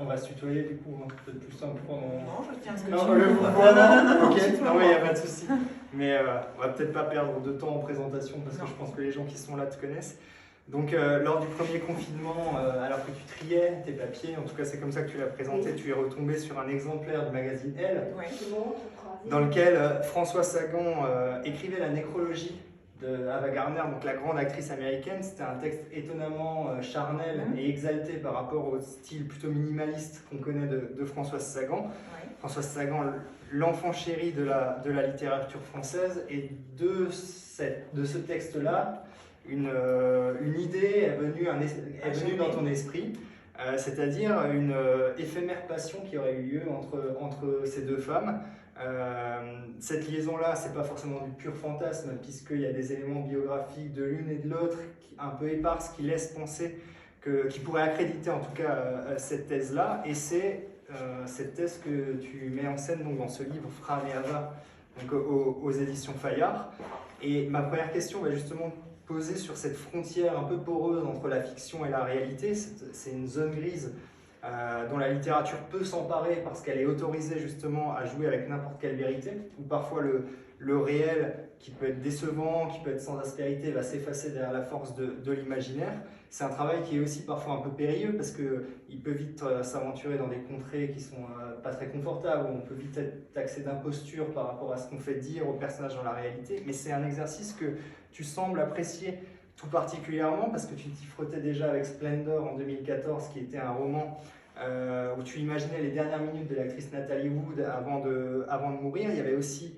On va se tutoyer du coup, hein, c'est peut-être plus simple pour nous. Non, je tiens à ce que Non, tu le veux. mouvement, ok, non mais il n'y a pas de souci. Mais on va peut-être pas perdre de temps en présentation parce que je pense que les gens qui sont là te connaissent. Donc lors du premier confinement, alors que tu triais tes papiers, en tout cas c'est comme ça que tu l'as présenté, tu es retombé sur un exemplaire du magazine Elle, Ouais. dans lequel François Sagan écrivait la nécrologie de Ava Gardner, donc la grande actrice américaine. C'était un texte étonnamment charnel et exalté par rapport au style plutôt minimaliste qu'on connaît de Françoise Sagan. Ouais. Françoise Sagan, l'enfant chéri de la littérature française, et de ce texte-là, une idée est venue dans ton esprit, c'est-à-dire une éphémère passion qui aurait eu lieu entre ces deux femmes. Cette liaison-là, c'est pas forcément du pur fantasme, puisqu'il y a des éléments biographiques de l'une et de l'autre un peu éparses qui laissent penser qui pourraient accréditer en tout cas cette thèse-là, et c'est cette thèse que tu mets en scène donc, dans ce livre Fram et Ava, donc, aux éditions Fayard. Et ma première question va justement poser sur cette frontière un peu poreuse entre la fiction et la réalité. C'est une zone grise dont la littérature peut s'emparer parce qu'elle est autorisée justement à jouer avec n'importe quelle vérité, ou parfois le réel, qui peut être décevant, qui peut être sans aspérité, va s'effacer derrière la force de l'imaginaire. C'est un travail qui est aussi parfois un peu périlleux parce qu'il peut vite s'aventurer dans des contrées qui sont pas très confortables, où on peut vite être taxé d'imposture par rapport à ce qu'on fait dire aux personnages dans la réalité. Mais c'est un exercice que tu sembles apprécier tout particulièrement parce que tu t'y frottais déjà avec Splendor en 2014, qui était un roman où tu imaginais les dernières minutes de l'actrice Natalie Wood avant de mourir. Il y avait aussi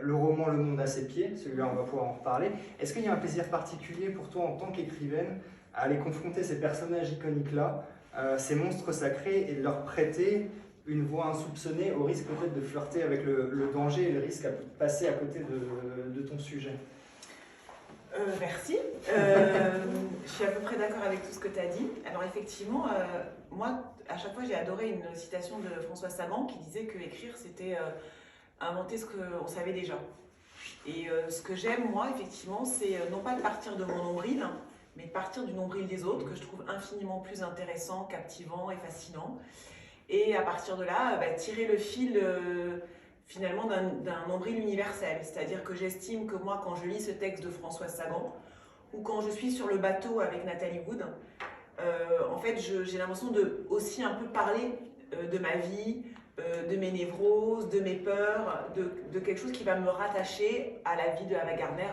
le roman Le Monde à ses pieds, celui-là on va pouvoir en reparler. Est-ce qu'il y a un plaisir particulier pour toi en tant qu'écrivaine à aller confronter ces personnages iconiques-là, ces monstres sacrés, et de leur prêter une voix insoupçonnée, au risque peut-être de flirter avec le danger et le risque à passer à côté de ton sujet? Merci. Je suis à peu près d'accord avec tout ce que tu as dit. Alors effectivement, moi, à chaque fois, j'ai adoré une citation de François Sagan qui disait que écrire, c'était inventer ce qu'on savait déjà. Et ce que j'aime, moi, effectivement, c'est non pas de partir de mon nombril, mais de partir du nombril des autres, que je trouve infiniment plus intéressant, captivant et fascinant. Et à partir de là, tirer le fil finalement d'un nombril universel. C'est-à-dire que j'estime que moi, quand je lis ce texte de Françoise Sagan, ou quand je suis sur le bateau avec Natalie Wood, en fait, j'ai l'impression de aussi un peu parler de ma vie, de mes névroses, de mes peurs, de quelque chose qui va me rattacher à la vie de Ava Gardner,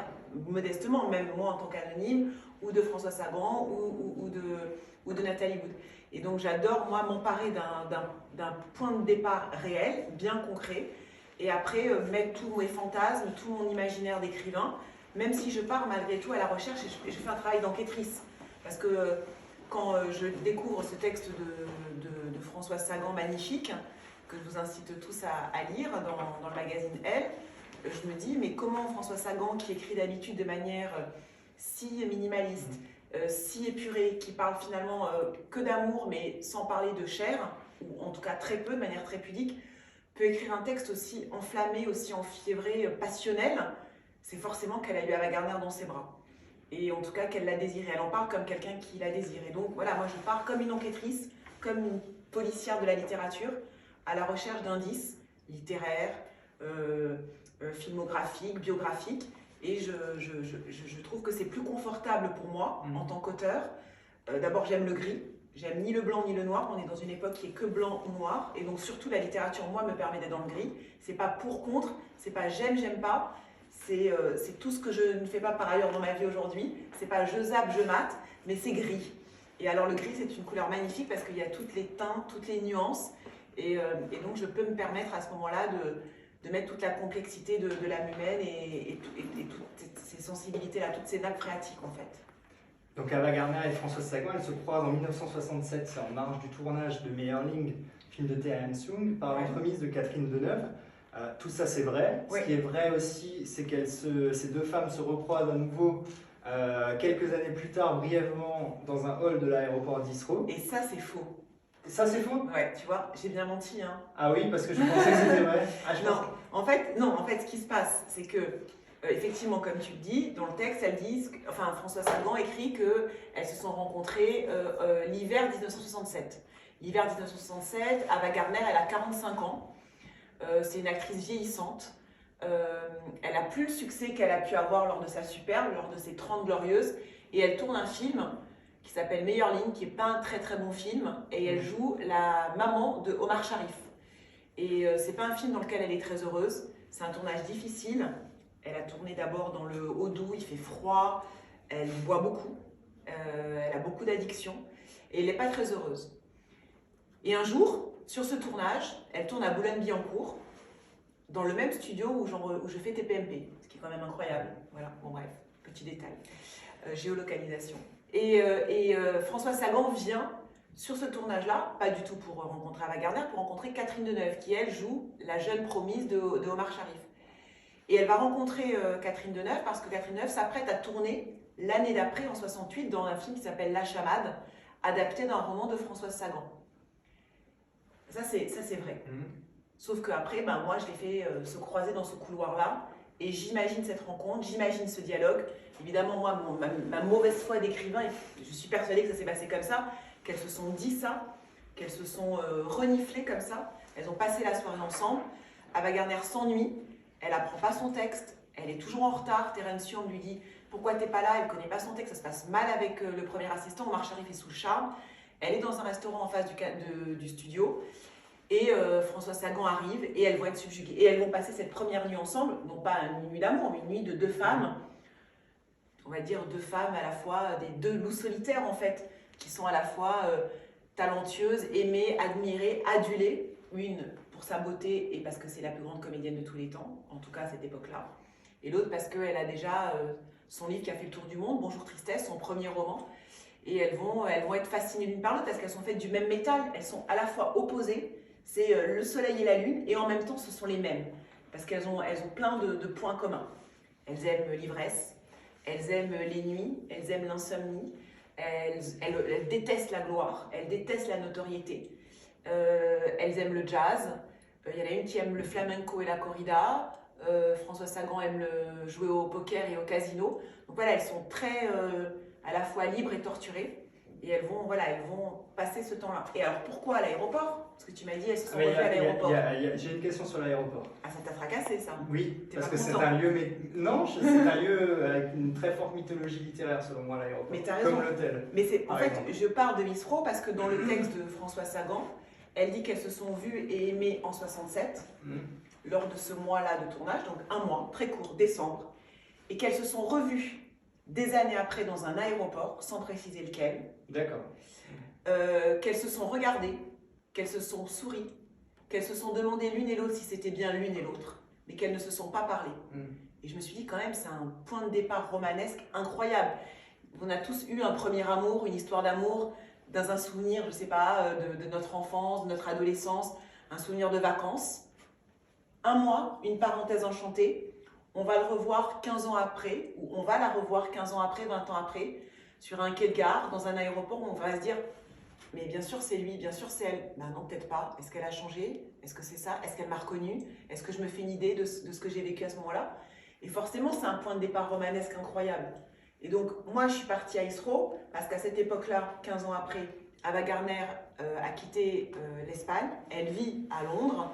modestement, même moi en tant qu'anonyme, ou de François Sagan, ou de Natalie Wood. Et donc j'adore, moi, m'emparer d'un point de départ réel, bien concret, et après mettre tous mes fantasmes, tout mon imaginaire d'écrivain, même si je pars malgré tout à la recherche, et je fais un travail d'enquêtrice. Parce que quand je découvre ce texte de Françoise Sagan magnifique, que je vous incite tous à lire dans le magazine Elle, je me dis, mais comment François Sagan, qui écrit d'habitude de manière si minimaliste, si épurée, qui parle finalement que d'amour, mais sans parler de chair, ou en tout cas très peu, de manière très pudique, peut écrire un texte aussi enflammé, aussi enfiévré, passionnel? C'est forcément qu'elle a eu Ava Gardner dans ses bras. Et en tout cas qu'elle l'a désiré. Elle en parle comme quelqu'un qui l'a désiré. Donc voilà, moi je pars comme une enquêtrice, comme une policière de la littérature, à la recherche d'indices littéraires, filmographiques, biographiques. Et je trouve que c'est plus confortable pour moi, en tant qu'auteur. D'abord, j'aime le gris. J'aime ni le blanc ni le noir. On est dans une époque qui est que blanc ou noir. Et donc, surtout, la littérature, moi, me permet d'être dans le gris. C'est pas pour, contre. C'est pas j'aime, j'aime pas. C'est tout ce que je ne fais pas par ailleurs dans ma vie aujourd'hui. C'est pas je zappe, je mate, mais c'est gris. Et alors, le gris, c'est une couleur magnifique parce qu'il y a toutes les teintes, toutes les nuances. Et donc, je peux me permettre à ce moment-là de mettre toute la complexité de l'âme humaine et toutes ces sensibilités-là, toutes ces nappes phréatiques en fait. Donc Ava Gardner et Françoise Sagan, elles se croisent en 1967, c'est en marge du tournage de Meyerling, film de Terence Young, par l'entremise de Catherine Deneuve. Tout ça c'est vrai. Oui. Ce qui est vrai aussi, c'est que ces deux femmes se recroisent à nouveau quelques années plus tard, brièvement, dans un hall de l'aéroport d'Heathrow. Et ça c'est faux. Ça c'est faux? Ouais, tu vois, j'ai bien menti. Hein. Ah oui, parce que je pensais que c'était vrai. En fait, ce qui se passe, c'est que, effectivement, comme tu le dis, dans le texte, Françoise Sagan écrit qu'elles se sont rencontrées l'hiver 1967. L'hiver 1967, Ava Gardner, elle a 45 ans. C'est une actrice vieillissante. Elle a plus le succès qu'elle a pu avoir lors de sa Superbe, lors de ses 30 Glorieuses. Et elle tourne un film qui s'appelle Meilleure ligne, qui n'est pas un très très bon film. Et elle joue la maman de Omar Sharif. Et c'est pas un film dans lequel elle est très heureuse. C'est un tournage difficile. Elle a tourné d'abord dans le Haut-Doubs, il fait froid. Elle boit beaucoup. Elle a beaucoup d'addictions. Et elle n'est pas très heureuse. Et un jour, sur ce tournage, elle tourne à Boulogne-Billancourt, dans le même studio où je fais TPMP, ce qui est quand même incroyable. Voilà, bon bref, petit détail. Géolocalisation. Et François Sagan vient sur ce tournage-là, pas du tout pour rencontrer Ava Gardner, pour rencontrer Catherine Deneuve, qui elle joue la jeune promise de Omar Sharif. Et elle va rencontrer Catherine Deneuve parce que Catherine Deneuve s'apprête à tourner l'année d'après, en 68, dans un film qui s'appelle La Chamade, adapté d'un roman de Françoise Sagan. Ça c'est vrai. Sauf qu'après, moi je l'ai fait se croiser dans ce couloir-là, et j'imagine cette rencontre, j'imagine ce dialogue. Évidemment, moi, ma mauvaise foi d'écrivain, je suis persuadée que ça s'est passé comme ça, qu'elles se sont dit ça, qu'elles se sont reniflées comme ça. Elles ont passé la soirée ensemble. Ava Gardner s'ennuie, elle apprend pas son texte, elle est toujours en retard. Terence Young lui dit « Pourquoi t'es pas là ?» Elle connaît pas son texte, ça se passe mal avec le premier assistant. Omar Sharif est sous le charme. Elle est dans un restaurant en face du studio. Et François Sagan arrive et elles vont être subjuguées. Et elles vont passer cette première nuit ensemble, non pas une nuit d'amour, mais une nuit de deux femmes. On va dire deux femmes à la fois, des deux loups solitaires en fait, qui sont à la fois talentueuses, aimées, admirées, adulées. Une pour sa beauté et parce que c'est la plus grande comédienne de tous les temps, en tout cas à cette époque-là. Et l'autre parce qu'elle a déjà son livre qui a fait le tour du monde, Bonjour Tristesse, son premier roman. Et elles vont être fascinées l'une par l'autre parce qu'elles sont faites du même métal. Elles sont à la fois opposées. C'est le soleil et la lune, et en même temps, ce sont les mêmes. Parce qu'elles ont plein de points communs. Elles aiment l'ivresse, elles aiment les nuits, elles aiment l'insomnie, elles détestent la gloire, elles détestent la notoriété. Elles aiment le jazz. Il y en a une qui aime le flamenco et la corrida. François Sagan aime jouer au poker et au casino. Donc voilà, elles sont très à la fois libres et torturées. Et elles vont passer ce temps-là. Et alors pourquoi à l'aéroport? Parce que tu m'as dit, elles se sont revues à l'aéroport. J'ai une question sur l'aéroport. Ah, ça t'a fracassé ça? Oui, parce que c'est un lieu, c'est un lieu avec une très forte mythologie littéraire selon moi, l'aéroport. Mais t'as raison. Comme l'hôtel. Mais en fait, je parle de Miss Fro parce que dans le texte de François Sagan, elle dit qu'elles se sont vues et aimées en 67, lors de ce mois-là de tournage, donc un mois, très court, décembre, et qu'elles se sont revues des années après dans un aéroport, sans préciser lequel. D'accord. Qu'elles se sont regardées, qu'elles se sont souri, qu'elles se sont demandé l'une et l'autre si c'était bien l'une et l'autre, mais qu'elles ne se sont pas parlé. Et je me suis dit quand même, c'est un point de départ romanesque incroyable. On a tous eu un premier amour, une histoire d'amour, dans un souvenir, je ne sais pas, de notre enfance, de notre adolescence, un souvenir de vacances. Un mois, une parenthèse enchantée, on va le revoir 15 ans après, ou on va la revoir 15 ans après, 20 ans après, sur un quai de gare, dans un aéroport, où on va se dire « mais bien sûr c'est lui, bien sûr c'est elle ». Ben non, peut-être pas. Est-ce qu'elle a changé? Est-ce que c'est ça? Est-ce qu'elle m'a reconnue? Est-ce que je me fais une idée de ce que j'ai vécu à ce moment-là? Et forcément, c'est un point de départ romanesque incroyable. Et donc, moi, je suis partie à Heathrow, parce qu'à cette époque-là, 15 ans après, Ava Gardner a quitté l'Espagne, elle vit à Londres,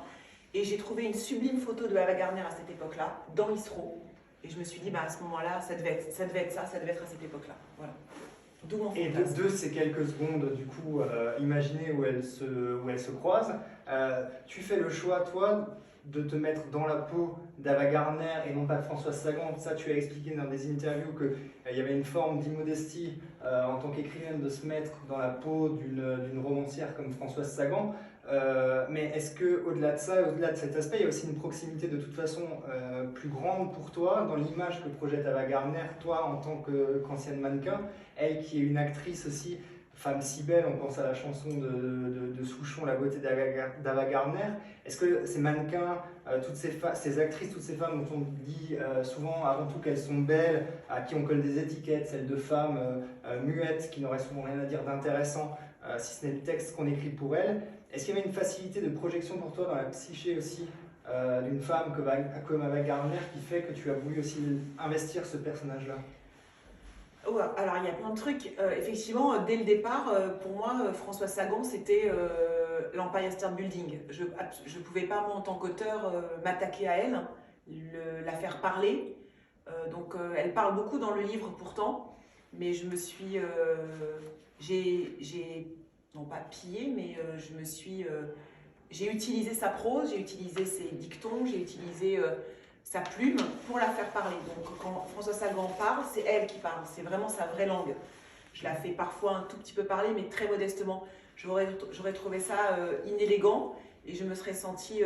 et j'ai trouvé une sublime photo de Ava Gardner à cette époque-là, dans Heathrow. Et je me suis dit, à ce moment-là, ça devait être ça devait être à cette époque-là. Voilà. D'où mon Et fantasme. de ces quelques secondes, du coup, imaginées où elles se croisent, tu fais le choix, toi, de te mettre dans la peau d'Ava Gardner et non pas de Françoise Sagan. Ça, tu as expliqué dans des interviews qu'il y avait une forme d'immodestie en tant qu'écrivaine de se mettre dans la peau d'une romancière comme Françoise Sagan. Mais est-ce qu'au-delà de ça, au-delà de cet aspect, il y a aussi une proximité de toute façon plus grande pour toi dans l'image que projette Ava Gardner, toi en tant qu'ancienne mannequin, elle qui est une actrice aussi, femme si belle, on pense à la chanson de Souchon, La beauté d'Ava Gardner. Est-ce que ces mannequins, ces actrices, toutes ces femmes dont on dit souvent avant tout qu'elles sont belles, à qui on colle des étiquettes, celles de femmes muettes qui n'auraient souvent rien à dire d'intéressant, si ce n'est le texte qu'on écrit pour elles, est-ce qu'il y avait une facilité de projection pour toi dans la psyché aussi d'une femme comme Ava Gardner qui fait que tu as voulu aussi investir ce personnage-là? Ouais, alors il y a plein de trucs. Effectivement, dès le départ, pour moi, François Sagan, c'était l'Empire State Building. Je ne pouvais pas, moi, en tant qu'auteur, m'attaquer à elle, la faire parler. Elle parle beaucoup dans le livre pourtant, mais je me suis. Non pas pillé, mais je me suis. J'ai utilisé sa prose, j'ai utilisé ses dictons, j'ai utilisé sa plume pour la faire parler. Donc quand François Sagan parle, c'est elle qui parle, c'est vraiment sa vraie langue. Je la fais parfois un tout petit peu parler, mais très modestement. J'aurais trouvé ça inélégant et je me serais sentie,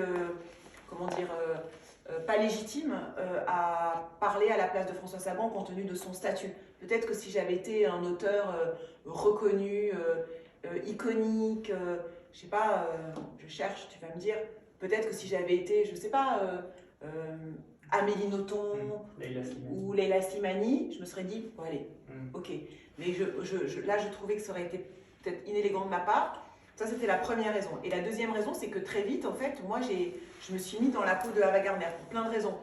pas légitime à parler à la place de François Sagan compte tenu de son statut. Peut-être que si j'avais été un auteur reconnu, iconique, je sais pas, je cherche, tu vas me dire, peut-être que si j'avais été, je sais pas, Amélie Nothomb ou Leila Slimani, je me serais dit, bon allez, ok. Mais là, je trouvais que ça aurait été peut-être inélégant de ma part. Ça, c'était la première raison. Et la deuxième raison, c'est que très vite, en fait, moi, je me suis mis dans la peau de Ava Gardner pour plein de raisons.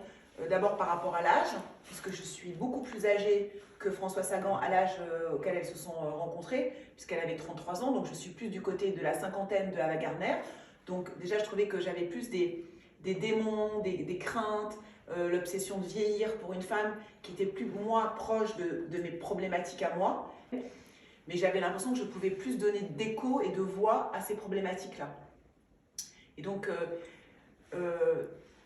D'abord par rapport à l'âge, puisque je suis beaucoup plus âgée que François Sagan à l'âge auquel elles se sont rencontrées, puisqu'elle avait 33 ans, donc je suis plus du côté de la cinquantaine de Ava Gardner. Donc déjà, je trouvais que j'avais plus des démons, des craintes, l'obsession de vieillir pour une femme qui était plus, moi, proche de mes problématiques à moi. Mais j'avais l'impression que je pouvais plus donner d'écho et de voix à ces problématiques-là. Et donc,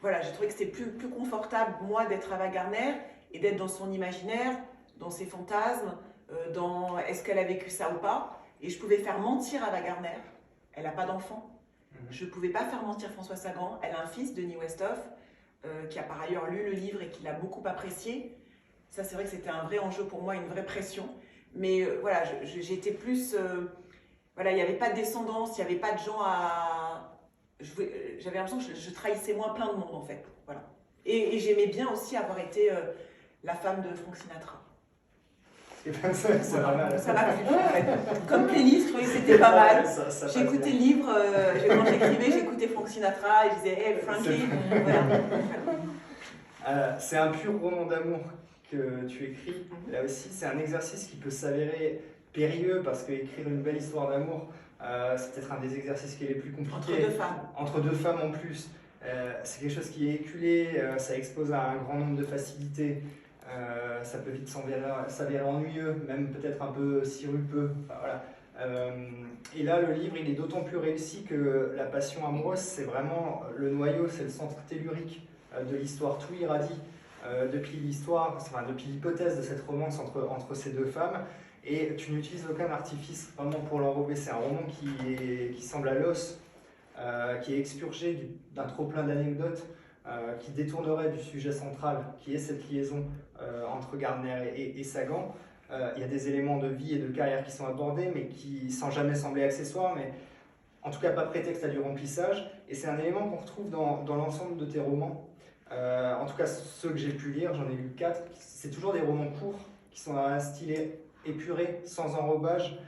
voilà, j'ai trouvé que c'était plus confortable, moi, d'être Ava Gardner et d'être dans son imaginaire, dans ses fantasmes, dans est-ce qu'elle a vécu ça ou pas. Et je pouvais faire mentir Ava Gardner. Elle n'a pas d'enfant. Je ne pouvais pas faire mentir François Sagan. Elle a un fils, Denis Westhoff, qui a par ailleurs lu le livre et qui l'a beaucoup apprécié. Ça, c'est vrai que c'était un vrai enjeu pour moi, une vraie pression. Mais voilà, j'étais plus... voilà, il n'y avait pas de descendance, il n'y avait pas de gens à... J'avais l'impression que je trahissais moins plein de monde, en fait. Voilà. Et j'aimais bien aussi avoir été la femme de Frank Sinatra. C'est pas mal. Ça m'a plu, en fait. Comme playlist, je trouvais que c'était pas mal. J'écoutais le livre, quand j'écrivais, j'écoutais Frank Sinatra et je disais « Hey, Frankie !» Voilà. C'est un pur roman d'amour que tu écris. Là aussi, c'est un exercice qui peut s'avérer périlleux parce qu'écrire une belle histoire d'amour, c'est peut-être un des exercices qui est les plus compliqués. Entre deux femmes. Entre deux femmes en plus. C'est quelque chose qui est éculé, ça expose à un grand nombre de facilités. Ça peut vite s'avérer ennuyeux, même peut-être un peu sirupeux. Enfin, voilà. Et là, le livre, il est d'autant plus réussi que la passion amoureuse, c'est vraiment le noyau, c'est le centre tellurique de l'histoire. Tout irradie depuis l'hypothèse de cette romance entre ces deux femmes. Et tu n'utilises aucun artifice vraiment pour l'enrober. C'est un roman qui semble à l'os, qui est expurgé d'un trop-plein d'anecdotes, qui détournerait du sujet central, qui est cette liaison entre Gardner et Sagan. Il y a des éléments de vie et de carrière qui sont abordés, mais qui, sans jamais sembler accessoires, mais en tout cas pas prétexte à du remplissage. Et c'est un élément qu'on retrouve dans l'ensemble de tes romans. En tout cas, ceux que j'ai pu lire, j'en ai lu 4, c'est toujours des romans courts, qui sont à un style épuré, sans enrobage,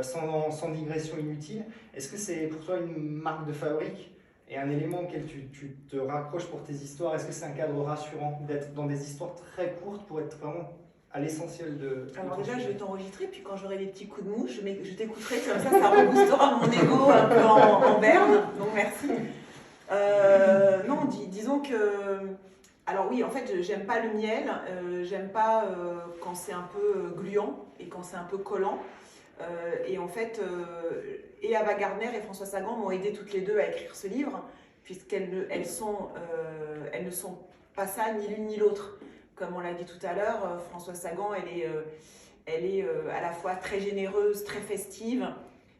sans digression inutile. Est-ce que c'est pour toi une marque de fabrique et un élément auquel tu te raccroches pour tes histoires? Est-ce que c'est un cadre rassurant d'être dans des histoires très courtes pour être vraiment à l'essentiel de... Alors déjà, je vais t'enregistrer, puis quand j'aurai des petits coups de mouche, je t'écouterai, comme ça reboostera mon ego un peu en berne, donc merci. Non, disons que... Alors oui, en fait, j'aime pas le miel, j'aime pas quand c'est un peu gluant et quand c'est un peu collant. Et en fait, et Ava Gardner et François Sagan m'ont aidé toutes les deux à écrire ce livre, puisqu'elles ne sont pas ça, ni l'une ni l'autre. Comme on l'a dit tout à l'heure, François Sagan, elle est à la fois très généreuse, très festive,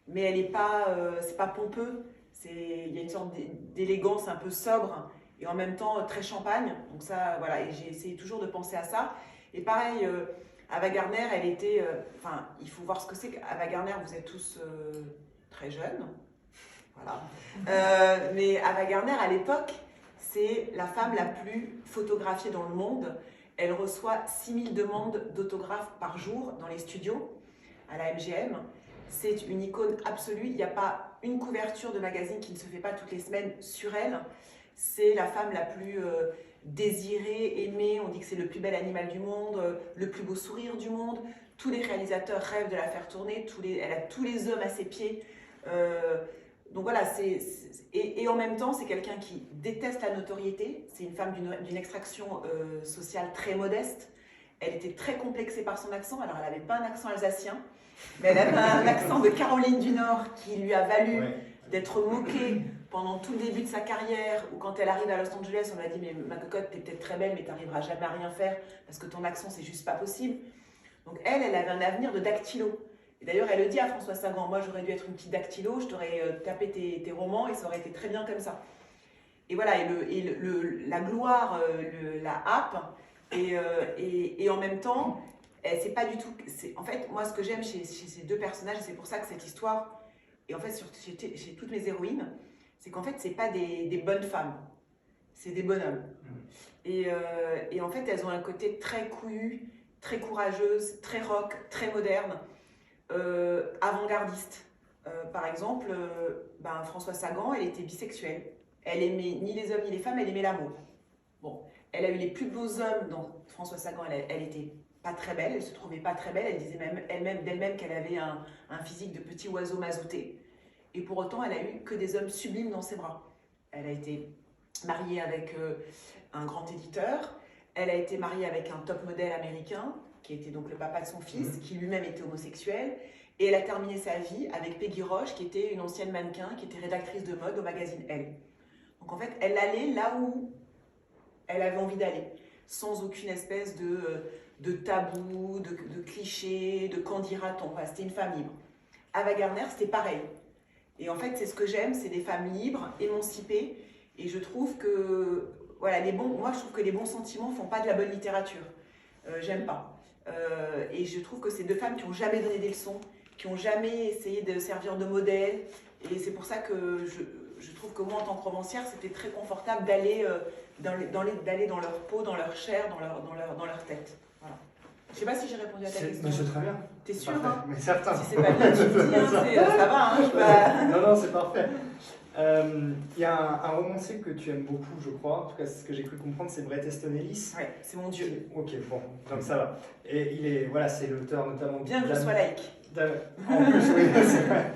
mais elle n'est pas, c'est pas pompeux. Il y a une sorte d'élégance un peu sobre et en même temps très champagne. Donc ça, voilà, et j'ai essayé toujours de penser à ça. Et pareil, Ava Gardner, elle était... Enfin, il faut voir ce que c'est qu'Ava Gardner, vous êtes tous très jeunes. Voilà. Mais Ava Gardner, à l'époque, c'est la femme la plus photographiée dans le monde. Elle reçoit 6000 demandes d'autographes par jour dans les studios à la MGM. C'est une icône absolue. Il n'y a pas une couverture de magazine qui ne se fait pas toutes les semaines sur elle. C'est la femme la plus désirée, aimée. On dit que c'est le plus bel animal du monde, le plus beau sourire du monde. tous les réalisateurs rêvent de la faire tourner, elle a tous les hommes à ses pieds. Donc voilà, et en même temps, c'est quelqu'un qui déteste la notoriété. C'est une femme d'une extraction sociale très modeste. Elle était très complexée par son accent. Alors, elle n'avait pas un accent alsacien, mais elle avait un accent de Caroline du Nord qui lui a valu d'être moquée pendant tout le début de sa carrière, ou quand elle arrive à Los Angeles, on lui a dit « Mais ma cocotte, t'es peut-être très belle, mais t'arriveras jamais à rien faire parce que ton accent, c'est juste pas possible. » Donc elle avait un avenir de dactylo. Et d'ailleurs, elle le dit à François Sagan, moi j'aurais dû être une petite dactylo, je t'aurais tapé tes romans et ça aurait été très bien comme ça. Et voilà, la gloire la happe, et en même temps, c'est pas du tout... En fait, moi ce que j'aime chez ces deux personnages, et c'est pour ça que cette histoire, et en fait chez toutes mes héroïnes, c'est qu'en fait, c'est pas des bonnes femmes, c'est des bonhommes. Et en fait, elles ont un côté très couillu, très courageuse, très rock, très moderne, avant-gardiste. Par exemple, Françoise Sagan, elle était bisexuelle. Elle aimait ni les hommes ni les femmes, elle aimait l'amour. Bon, elle a eu les plus beaux hommes dans Françoise Sagan, elle était pas très belle, elle se trouvait pas très belle, elle disait même d'elle-même qu'elle avait un physique de petit oiseau mazouté. Et pour autant, elle a eu que des hommes sublimes dans ses bras. Elle a été mariée avec un grand éditeur, elle a été mariée avec un top modèle américain, qui était donc le papa de son fils, qui lui-même était homosexuel, et elle a terminé sa vie avec Peggy Roche, qui était une ancienne mannequin, qui était rédactrice de mode au magazine Elle. Donc en fait, elle allait là où elle avait envie d'aller, sans aucune espèce de tabou, de cliché, de qu'en dira-t-on. Enfin, c'était une femme libre. Ava Gardner, c'était pareil. Et en fait, c'est ce que j'aime, c'est des femmes libres, émancipées, et je trouve que, voilà, moi je trouve que les bons sentiments ne font pas de la bonne littérature. J'aime pas. Et je trouve que c'est deux femmes qui n'ont jamais donné des leçons, qui n'ont jamais essayé de servir de modèle, et c'est pour ça que je trouve que moi, en tant que romancière, c'était très confortable d'aller dans leur peau, dans leur chair, dans leur tête. Voilà. Je ne sais pas si j'ai répondu à ta question. C'est très bien. T'es sûr, hein? Mais certain. Si c'est pas bien, tu me dis, hein, ça va, hein, je suis pas... Non, c'est parfait. Il y a un romancier que tu aimes beaucoup, je crois, en tout cas c'est ce que j'ai cru comprendre, c'est Bret Easton Ellis. Oui, c'est mon dieu. Ok, bon, donc ça va. Et c'est l'auteur notamment... Bien que je sois laïque. En plus, oui, c'est vrai.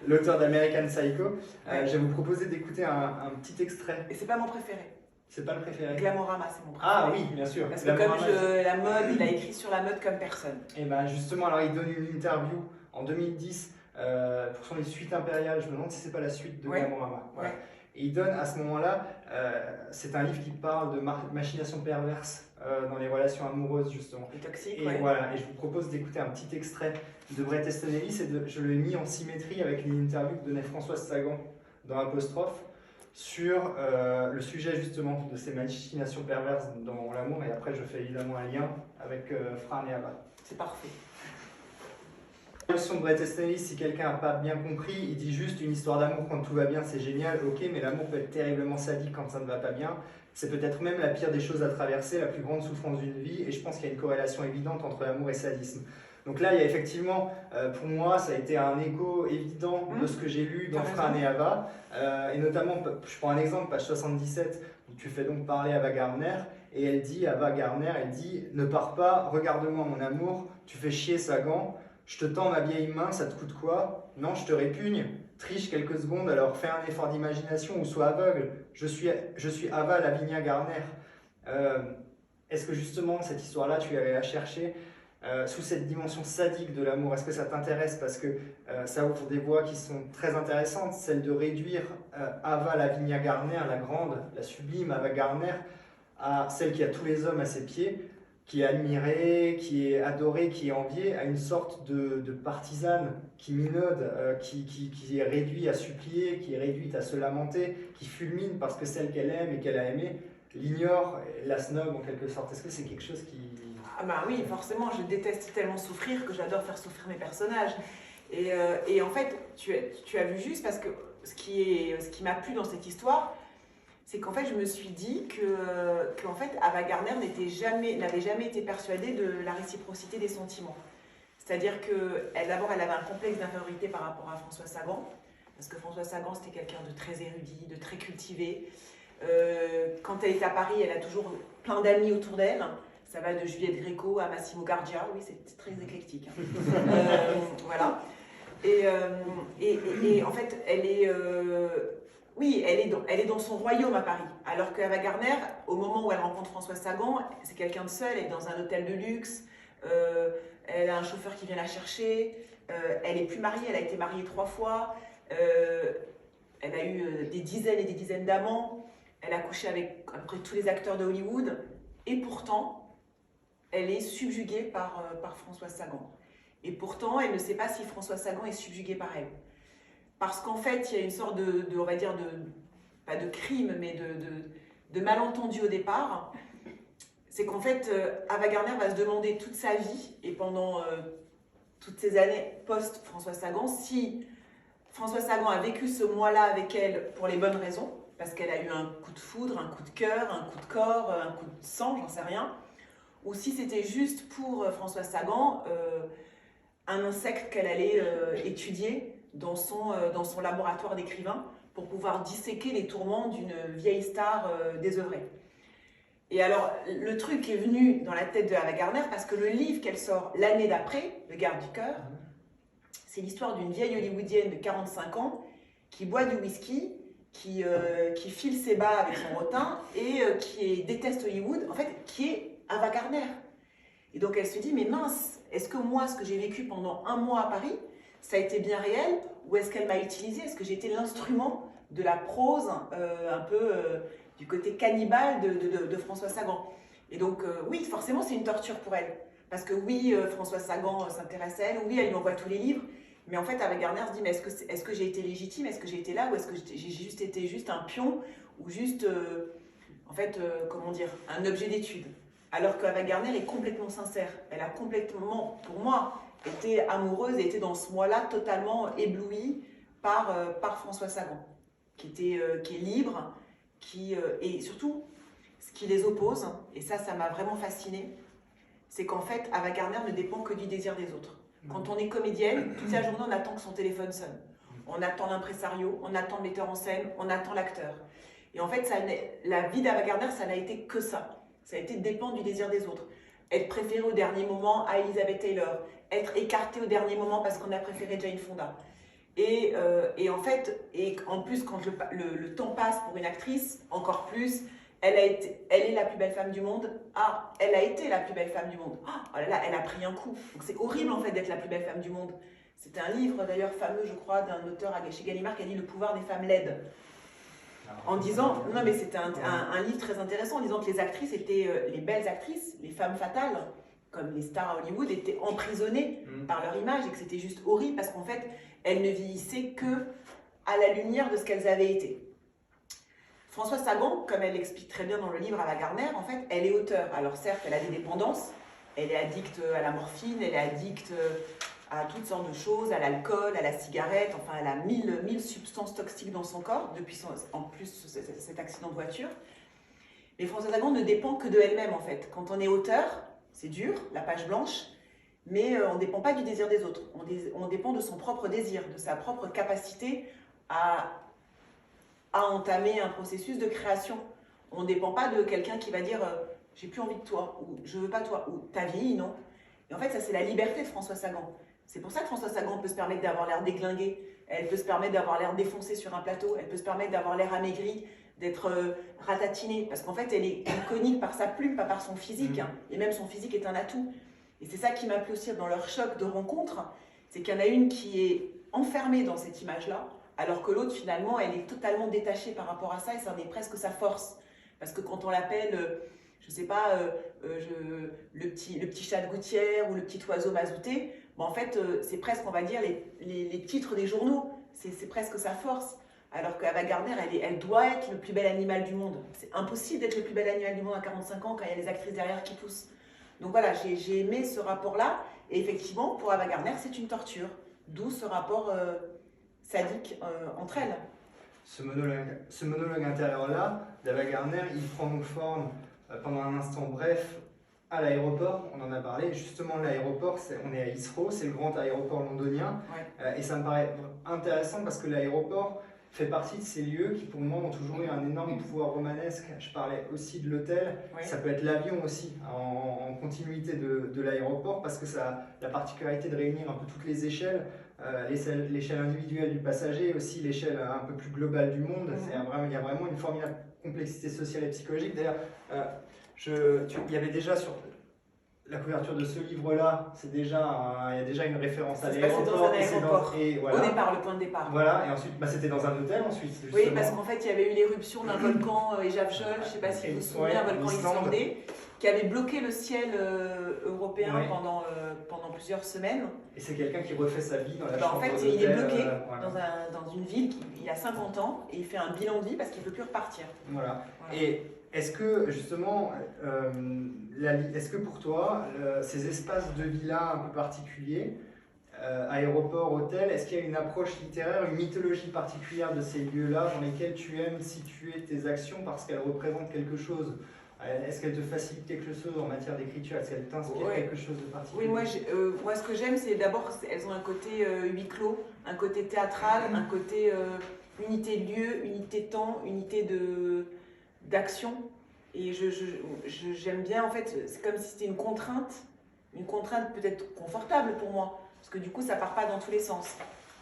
L'auteur d'American Psycho. Ouais. Je vais vous proposer d'écouter un petit extrait. Et c'est pas mon préféré. C'est pas le préféré? Glamorama, c'est mon préféré. Ah oui, bien sûr. Parce que comme la mode, il a écrit sur la mode comme personne. Et ben justement, alors il donne une interview en 2010 pour son suite impériale. Je me demande si c'est pas la suite de Glamorama. Voilà. Ouais. Et il donne à ce moment-là, c'est un livre qui parle de machination perverse dans les relations amoureuses justement. Et toxique, et voilà, et je vous propose d'écouter un petit extrait de Bret Easton Ellis et je l'ai mis en symétrie avec une interview que donnait Françoise Sagan dans Apostrophe sur le sujet justement de ces machinations perverses dans l'amour, et après je fais évidemment un lien avec Fran et Ava. C'est parfait. La notion de Bret Easton Ellis, si quelqu'un n'a pas bien compris, il dit juste une histoire d'amour quand tout va bien, c'est génial, ok, mais l'amour peut être terriblement sadique quand ça ne va pas bien. C'est peut-être même la pire des choses à traverser, la plus grande souffrance d'une vie, et je pense qu'il y a une corrélation évidente entre l'amour et le sadisme. Donc là, il y a effectivement, pour moi, ça a été un écho évident de ce que j'ai lu dans Fran et Ava, et notamment, je prends un exemple, page 77, où tu fais donc parler Ava Gardner, et elle dit, Ava Gardner, elle dit « Ne pars pas, regarde-moi mon amour, tu fais chier Sagan, je te tends ma vieille main, ça te coûte quoi? Non, je te répugne. Triche quelques secondes, alors fais un effort d'imagination ou sois aveugle. Je suis Ava Lavinia Gardner. » Est-ce que justement, cette histoire-là, tu es allé la chercher sous cette dimension sadique de l'amour? Est-ce que ça t'intéresse? Parce que ça ouvre des voies qui sont très intéressantes, celle de réduire Ava Lavinia Gardner, la grande, la sublime Ava Gardner, à celle qui a tous les hommes à ses pieds, qui est admirée, qui est adorée, qui est enviée, à une sorte de partisane qui minaude, qui est réduite à supplier, qui est réduite à se lamenter, qui fulmine parce que celle qu'elle aime et qu'elle a aimée l'ignore, la snob en quelque sorte. Est-ce que c'est quelque chose qui... Ah bah oui, forcément, je déteste tellement souffrir que j'adore faire souffrir mes personnages. Et en fait, tu as vu juste, parce que ce qui m'a plu dans cette histoire, c'est qu'en fait, je me suis dit que en fait, Ava Gardner n'avait jamais été persuadée de la réciprocité des sentiments. C'est-à-dire d'abord, elle avait un complexe d'infériorité par rapport à François Sagan, parce que François Sagan, c'était quelqu'un de très érudit, de très cultivé. Quand elle est à Paris, elle a toujours plein d'amis autour d'elle, Ça va de Juliette Gréco à Massimo Gardia, oui, c'est très éclectique. Hein. Voilà. Et en fait, elle est, oui, elle est dans son royaume à Paris. Alors qu'Ava Gardner, au moment où elle rencontre François Sagan, c'est quelqu'un de seul, elle est dans un hôtel de luxe, elle a un chauffeur qui vient la chercher, elle n'est plus mariée, elle a été mariée 3 fois, elle a eu des dizaines et des dizaines d'amants, elle a couché avec à peu près tous les acteurs de Hollywood, et pourtant, elle est subjuguée par François Sagan. Et pourtant, elle ne sait pas si François Sagan est subjugué par elle. Parce qu'en fait, il y a une sorte on va dire, pas de crime, mais de malentendu au départ. C'est qu'en fait, Ava Gardner va se demander toute sa vie, et pendant toutes ces années post-François Sagan, si François Sagan a vécu ce mois-là avec elle pour les bonnes raisons, parce qu'elle a eu un coup de foudre, un coup de cœur, un coup de corps, un coup de sang, j'en sais rien, ou si c'était juste pour François Sagan, un insecte qu'elle allait étudier dans son laboratoire d'écrivain pour pouvoir disséquer les tourments d'une vieille star désœuvrée. Et alors, le truc est venu dans la tête de Ava Gardner parce que le livre qu'elle sort l'année d'après, Le Garde du Cœur, c'est l'histoire d'une vieille hollywoodienne de 45 ans qui boit du whisky, qui file ses bas avec son rotin et qui déteste Hollywood, en fait, qui est Ava Gardner. Et donc elle se dit, mais mince, est-ce que moi, ce que j'ai vécu pendant 1 mois à Paris, ça a été bien réel, ou est-ce qu'elle m'a utilisé? Est-ce que j'ai été l'instrument de la prose, un peu du côté cannibale de François Sagan? Et donc oui, forcément c'est une torture pour elle. Parce que oui, François Sagan s'intéresse à elle, oui, elle lui envoie tous les livres, mais en fait, Ava Gardner se dit, mais est-ce que j'ai été légitime? Est-ce que j'ai été là? Ou est-ce que j'ai juste été juste un pion? Ou juste, en fait, comment dire, un objet d'étude? Alors qu'Ava Gardner est complètement sincère. Elle a complètement, pour moi, été amoureuse et était dans ce mois-là totalement éblouie par François Sagan, qui est libre, et surtout, ce qui les oppose, et ça m'a vraiment fascinée, c'est qu'en fait, Ava Gardner ne dépend que du désir des autres. Quand on est comédienne, toute la journée, on attend que son téléphone sonne. On attend l'impresario, on attend le metteur en scène, on attend l'acteur. Et en fait, la vie d'Ava Gardner, ça n'a été que ça. Ça a été dépendre du désir des autres. Être préférée au dernier moment à Elizabeth Taylor. Être écartée au dernier moment parce qu'on a préféré Jane Fonda. Et en fait, et en plus, quand le temps passe pour une actrice, encore plus, elle est la plus belle femme du monde. Ah, elle a été la plus belle femme du monde. Oh là là, elle a pris un coup. Donc c'est horrible en fait d'être la plus belle femme du monde. C'est un livre d'ailleurs fameux, je crois, d'un auteur chez Gallimard qui a dit Le pouvoir des femmes laides. En disant, non mais c'était un livre très intéressant, en disant que les actrices étaient, les belles actrices, les femmes fatales, comme les stars à Hollywood, étaient emprisonnées par leur image et que c'était juste horrible parce qu'en fait, elles ne vieillissaient que à la lumière de ce qu'elles avaient été. François Sagan, comme elle l'explique très bien dans le livre Ava Gardner, en fait, elle est auteure. Alors certes, elle a des dépendances, elle est addicte à la morphine, elle est addicte à toutes sortes de choses, à l'alcool, à la cigarette, enfin elle a 1000 substances toxiques dans son corps, depuis en plus cet accident de voiture. Mais François Sagan ne dépend que de elle-même en fait. Quand on est auteur, c'est dur, la page blanche, mais on ne dépend pas du désir des autres. On dépend de son propre désir, de sa propre capacité à entamer un processus de création. On ne dépend pas de quelqu'un qui va dire j'ai plus envie de toi, ou je veux pas toi, ou ta vie, non. Et en fait, ça c'est la liberté de François Sagan. C'est pour ça que François Sagan peut se permettre d'avoir l'air déglingué, elle peut se permettre d'avoir l'air défoncée sur un plateau, elle peut se permettre d'avoir l'air amaigrie, d'être ratatinée, parce qu'en fait elle est iconique par sa plume, pas par son physique, hein, et même son physique est un atout. Et c'est ça qui m'a plu aussi dans leur choc de rencontre, c'est qu'il y en a une qui est enfermée dans cette image-là, alors que l'autre finalement elle est totalement détachée par rapport à ça, et ça en est presque sa force. Parce que quand on l'appelle, je sais pas, le petit chat de gouttière ou le petit oiseau mazouté, bon, en fait c'est presque, on va dire, les titres des journaux, c'est presque sa force. Alors qu'Ava Gardner, elle doit être le plus bel animal du monde. C'est impossible d'être le plus bel animal du monde à 45 ans quand il y a les actrices derrière qui poussent. Donc voilà, j'ai aimé ce rapport-là. Et effectivement, pour Ava Gardner, c'est une torture. D'où ce rapport sadique entre elles. Ce monologue intérieur-là, d'Ava Gardner, il prend donc forme pendant un instant bref à l'aéroport. On en a parlé. Justement, l'aéroport, on est à Heathrow, c'est le grand aéroport londonien. Ouais. Et ça me paraît intéressant parce que l'aéroport, fait partie de ces lieux qui, pour moi, ont toujours eu un énorme pouvoir romanesque. Je parlais aussi de l'hôtel, Oui. ça peut être l'avion aussi, en continuité de l'aéroport, parce que ça a la particularité de réunir un peu toutes les échelles, l'échelle individuelle du passager et aussi l'échelle un peu plus globale du monde. Il y a vraiment une formidable complexité sociale et psychologique. D'ailleurs, il y avait déjà sur la couverture de ce livre-là, il y a déjà une référence à l'aéroport. Dans un aéroport. Voilà. Au départ, le point de départ. Voilà, et ensuite, c'était dans un hôtel ensuite. Justement. Oui, parce qu'en fait, il y avait eu l'éruption d'un volcan Eyjafjall, je ne sais pas si vous vous souvenez, un volcan islandais, qui avait bloqué le ciel européen pendant plusieurs semaines. Et c'est quelqu'un qui refait sa vie dans la chambre d'hôtel. En fait, il est bloqué dans une ville il a 50 ans et il fait un bilan de vie parce qu'il ne peut plus repartir. Voilà. Et est-ce que, justement, est-ce que pour toi, ces espaces de vie-là un peu particuliers, aéroport, hôtel, est-ce qu'il y a une approche littéraire, une mythologie particulière de ces lieux-là dans lesquels tu aimes situer tes actions parce qu'elles représentent quelque chose? Est-ce qu'elles te facilitent quelque chose en matière d'écriture? Est-ce qu'elles t'inspirent quelque chose de particulier? Oui, moi ce que j'aime, c'est d'abord, elles ont un côté huis clos, un côté théâtral, un côté unité de lieu, unité de temps, unité d'action. Et j'aime bien, en fait, c'est comme si c'était une contrainte peut-être confortable pour moi, parce que du coup, ça part pas dans tous les sens.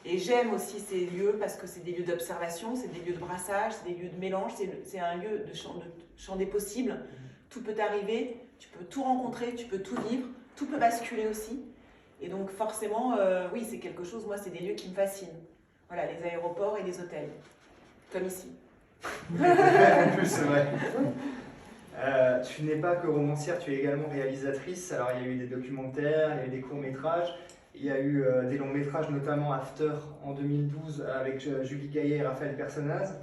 Et j'aime aussi ces lieux parce que c'est des lieux d'observation, c'est des lieux de brassage, c'est des lieux de mélange, c'est un lieu de champ des possibles. Tout peut arriver, tu peux tout rencontrer, tu peux tout vivre, tout peut basculer aussi. Et donc forcément, oui, c'est quelque chose, moi, c'est des lieux qui me fascinent. Voilà, les aéroports et les hôtels, comme ici. En plus, c'est vrai. Tu n'es pas que romancière, tu es également réalisatrice. Alors, il y a eu des documentaires, il y a eu des courts-métrages. Il y a eu des longs métrages, notamment After en 2012 avec Julie Gaillet et Raphaël Personnaz.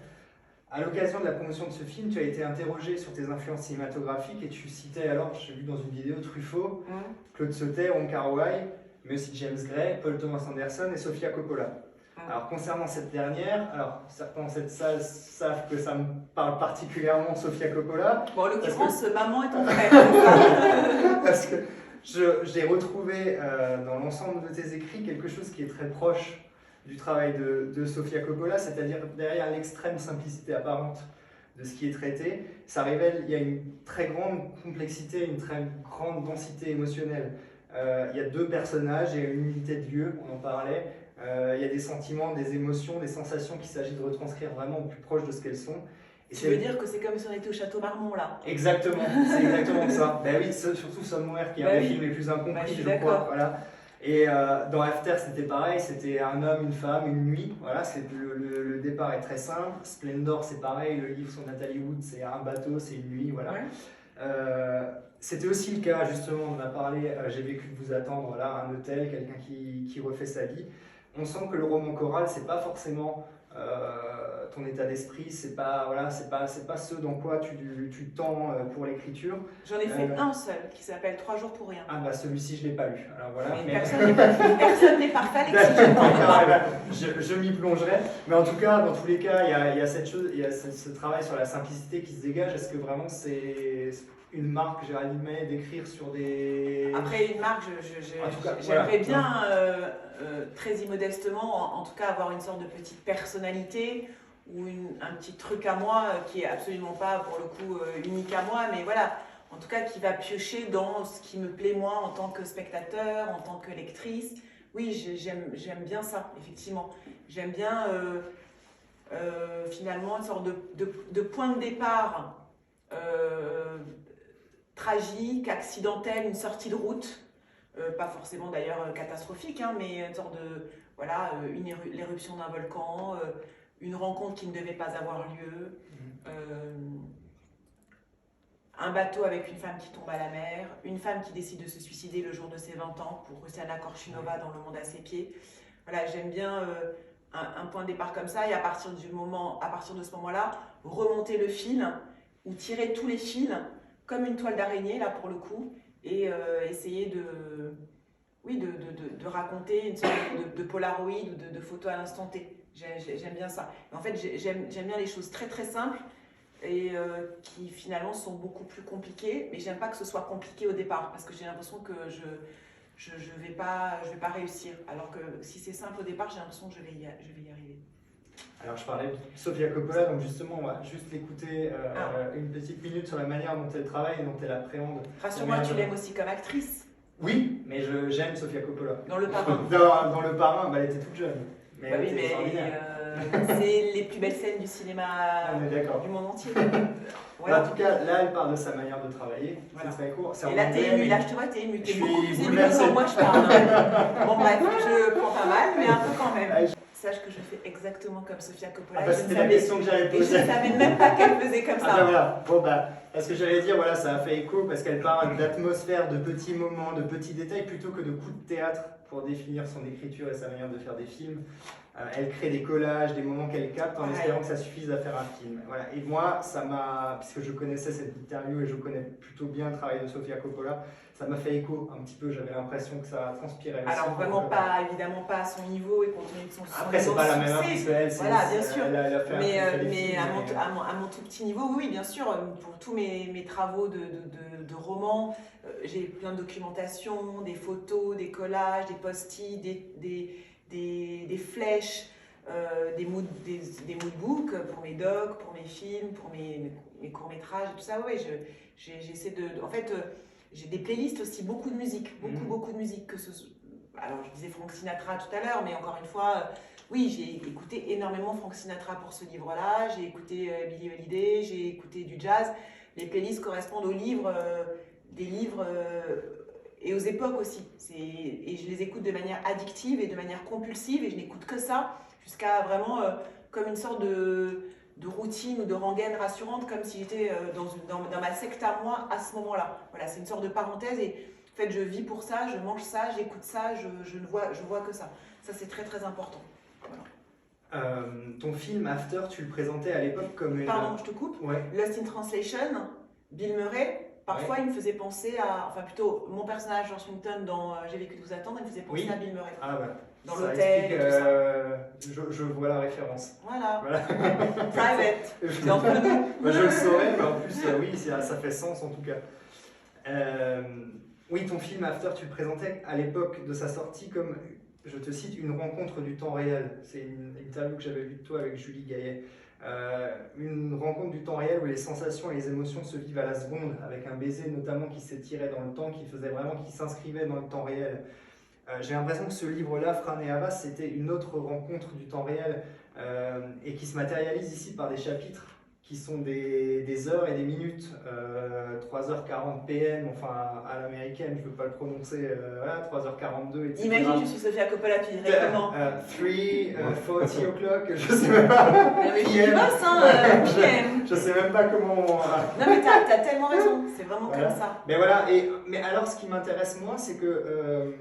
À l'occasion de la promotion de ce film, tu as été interrogé sur tes influences cinématographiques et tu citais alors, j'ai vu dans une vidéo, Truffaut, Claude Sauter, Wong Kar-wai, mais aussi James Gray, Paul Thomas Anderson et Sofia Coppola. Alors concernant cette dernière, alors certains dans cette salle savent que ça me parle particulièrement Sofia Coppola. Bon, en l'occurrence, maman est ton frère. Parce que j'ai retrouvé dans l'ensemble de tes écrits quelque chose qui est très proche du travail de Sofia Coppola, c'est-à-dire derrière l'extrême simplicité apparente de ce qui est traité, ça révèle, il y a une très grande complexité, une très grande densité émotionnelle. Il y a deux personnages, il y a une unité de lieu, on en parlait, il y a des sentiments, des émotions, des sensations qu'il s'agit de retranscrire vraiment au plus proche de ce qu'elles sont. Et tu veux dire que c'est comme si on était au Château Marmont, là? Exactement, c'est exactement ça. Ben oui, surtout Somewhere, qui est un des films les plus incompris, je crois. Voilà. Et dans After, c'était pareil, c'était un homme, une femme, une nuit. Voilà, le départ est très simple. Splendor, c'est pareil, le livre sur Nathalie Wood, c'est un bateau, c'est une nuit. Voilà. C'était aussi le cas, justement, on en a parlé, j'ai vécu de vous attendre, là, un hôtel, quelqu'un qui refait sa vie. On sent que le roman choral, c'est pas forcément ton état d'esprit, c'est pas ce dans quoi tu tends pour l'écriture. J'en ai fait un seul qui s'appelle 3 jours pour rien. Ah bah celui-ci je l'ai pas lu. Alors voilà. Mais personne n'est parfait avec qui je parle. Je m'y plongerai. Mais en tout cas, dans tous les cas, il y a cette chose, il y a ce travail sur la simplicité qui se dégage. Est-ce que vraiment c'est une marque, Géraldine Maillet, d'écrire sur des... Après une marque, j'aimerais bien, très immodestement, en tout cas avoir une sorte de petite personnalité ou un petit truc à moi qui est absolument pas, pour le coup, unique à moi, mais voilà, en tout cas qui va piocher dans ce qui me plaît moi en tant que spectateur, en tant que lectrice. Oui, j'aime bien ça, effectivement. J'aime bien finalement une sorte de point de départ tragique, accidentel, une sortie de route, pas forcément d'ailleurs catastrophique, hein, mais une sorte de, voilà, l'éruption d'un volcan, une rencontre qui ne devait pas avoir lieu, un bateau avec une femme qui tombe à la mer, une femme qui décide de se suicider le jour de ses 20 ans pour Ruslana Korchunova dans Le Monde à ses pieds. Voilà, j'aime bien un point de départ comme ça, et à partir de ce moment-là, remonter le fil ou tirer tous les fils comme une toile d'araignée là pour le coup, et essayer de raconter une sorte de polaroid ou de photo à l'instant T. J'aime bien ça. En fait, j'aime bien les choses très très simples et qui finalement sont beaucoup plus compliquées, mais j'aime pas que ce soit compliqué au départ parce que j'ai l'impression que je vais pas réussir. Alors que si c'est simple au départ, j'ai l'impression que je vais y arriver. Alors je parlais de Sofia Coppola, donc justement on va juste l'écouter une petite minute sur la manière dont elle travaille et dont elle appréhende. Rassure-moi, tu l'aimes aussi comme actrice. Oui, mais j'aime Sofia Coppola. Dans Le Parrain. Dans Le Parrain, elle était toute jeune. Mais Bah elle oui, était extraordinaire. c'est les plus belles scènes du cinéma On est d'accord. du monde entier. Voilà. En tout cas, là, elle parle de sa manière de travailler. Voilà. C'est très court. Et là, t'es ému, là, je te vois, t'es ému. T'es beaucoup plus ému bouleversé. que moi, je parle. Hein. Bon, bref, je prends pas mal, mais un peu quand même. Sache que je fais exactement comme Sofia Coppola. C'était la question que j'avais Et je posée. ne savais même pas qu'elle faisait comme ça. Ah bah voilà, bon bah, parce que j'allais dire, voilà, ça a fait écho parce qu'elle parle d'atmosphère, de petits moments, de petits détails plutôt que de coups de théâtre pour définir son écriture et sa manière de faire des films. Elle crée des collages, des moments qu'elle capte en espérant que ça suffise à faire un film. Voilà. Et moi, ça m'a, puisque je connaissais cette interview et je connais plutôt bien le travail de Sofia Coppola, ça m'a fait écho un petit peu, j'avais l'impression que ça transpirait aussi. Alors vraiment pas, évidemment pas à son niveau et compte tenu de son Après, c'est pas la même succès. artiste, elle, Voilà, bien sûr. Mais à mon tout petit niveau, oui, bien sûr, pour tous mes travaux de romans, j'ai plein de documentation, des photos, des collages, des post-it, des flèches, des moodbooks pour mes docs, pour mes films, pour mes courts-métrages et tout ça. Oui, j'essaie de... En fait, j'ai des playlists aussi, beaucoup de musique, beaucoup de musique. Alors, je disais Frank Sinatra tout à l'heure, mais encore une fois, oui, j'ai écouté énormément Frank Sinatra pour ce livre-là, j'ai écouté Billie Holiday, j'ai écouté du jazz. Les playlists correspondent aux livres, des livres et aux époques aussi. Et je les écoute de manière addictive et de manière compulsive, et je n'écoute que ça, jusqu'à vraiment comme une sorte de routine ou de rengaine rassurante, comme si j'étais dans ma secte à moi à ce moment-là. Voilà, c'est une sorte de parenthèse, et en fait je vis pour ça, je mange ça, j'écoute ça, je vois que ça. Ça, c'est très très important. Voilà. Ton film After, tu le présentais à l'époque comme une... Pardon, je te coupe. Ouais. Lost in Translation, Bill Murray, parfois il me faisait penser à... Enfin plutôt, mon personnage Washington dans J'ai vécu de vous attendre, il me faisait penser à Bill Murray. Ah ouais. Dans Ça l'hôtel explique, et tout ça. Je vois la référence. Voilà. Private. C'est entre nous. Bah, je le saurais, mais en plus, oui, ça fait sens en tout cas. Oui, ton film After, tu le présentais à l'époque de sa sortie comme, je te cite, une rencontre du temps réel. C'est une interview que j'avais vue de toi avec Julie Gaillet. Une rencontre du temps réel où les sensations et les émotions se vivent à la seconde, avec un baiser notamment qui s'étirait dans le temps, qui s'inscrivait dans le temps réel. J'ai l'impression que ce livre-là, Fran et Havas, c'était une autre rencontre du temps réel et qui se matérialise ici par des chapitres qui sont des heures et des minutes, 3h40 PM, enfin à l'américaine, je ne veux pas le prononcer, voilà, 3h42, etc. Imagine, je suis Sofia Coppola, tu dirais comment 3:40 o'clock, je sais même pas. Mais tu bosses, hein, PM. Je sais même pas comment. Non, mais t'as tellement raison, c'est vraiment voilà. comme ça. Mais voilà, mais alors ce qui m'intéresse moi, c'est que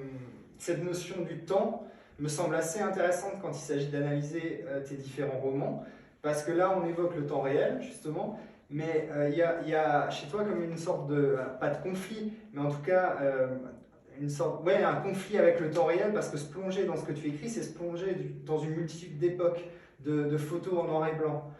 cette notion du temps me semble assez intéressante quand il s'agit d'analyser tes différents romans, parce que là on évoque le temps réel justement, mais il y a chez toi comme une sorte de, pas de conflit, mais en tout cas un conflit avec le temps réel, parce que se plonger dans ce que tu écris, c'est se plonger dans une multitude d'époques, de photos en noir et blanc.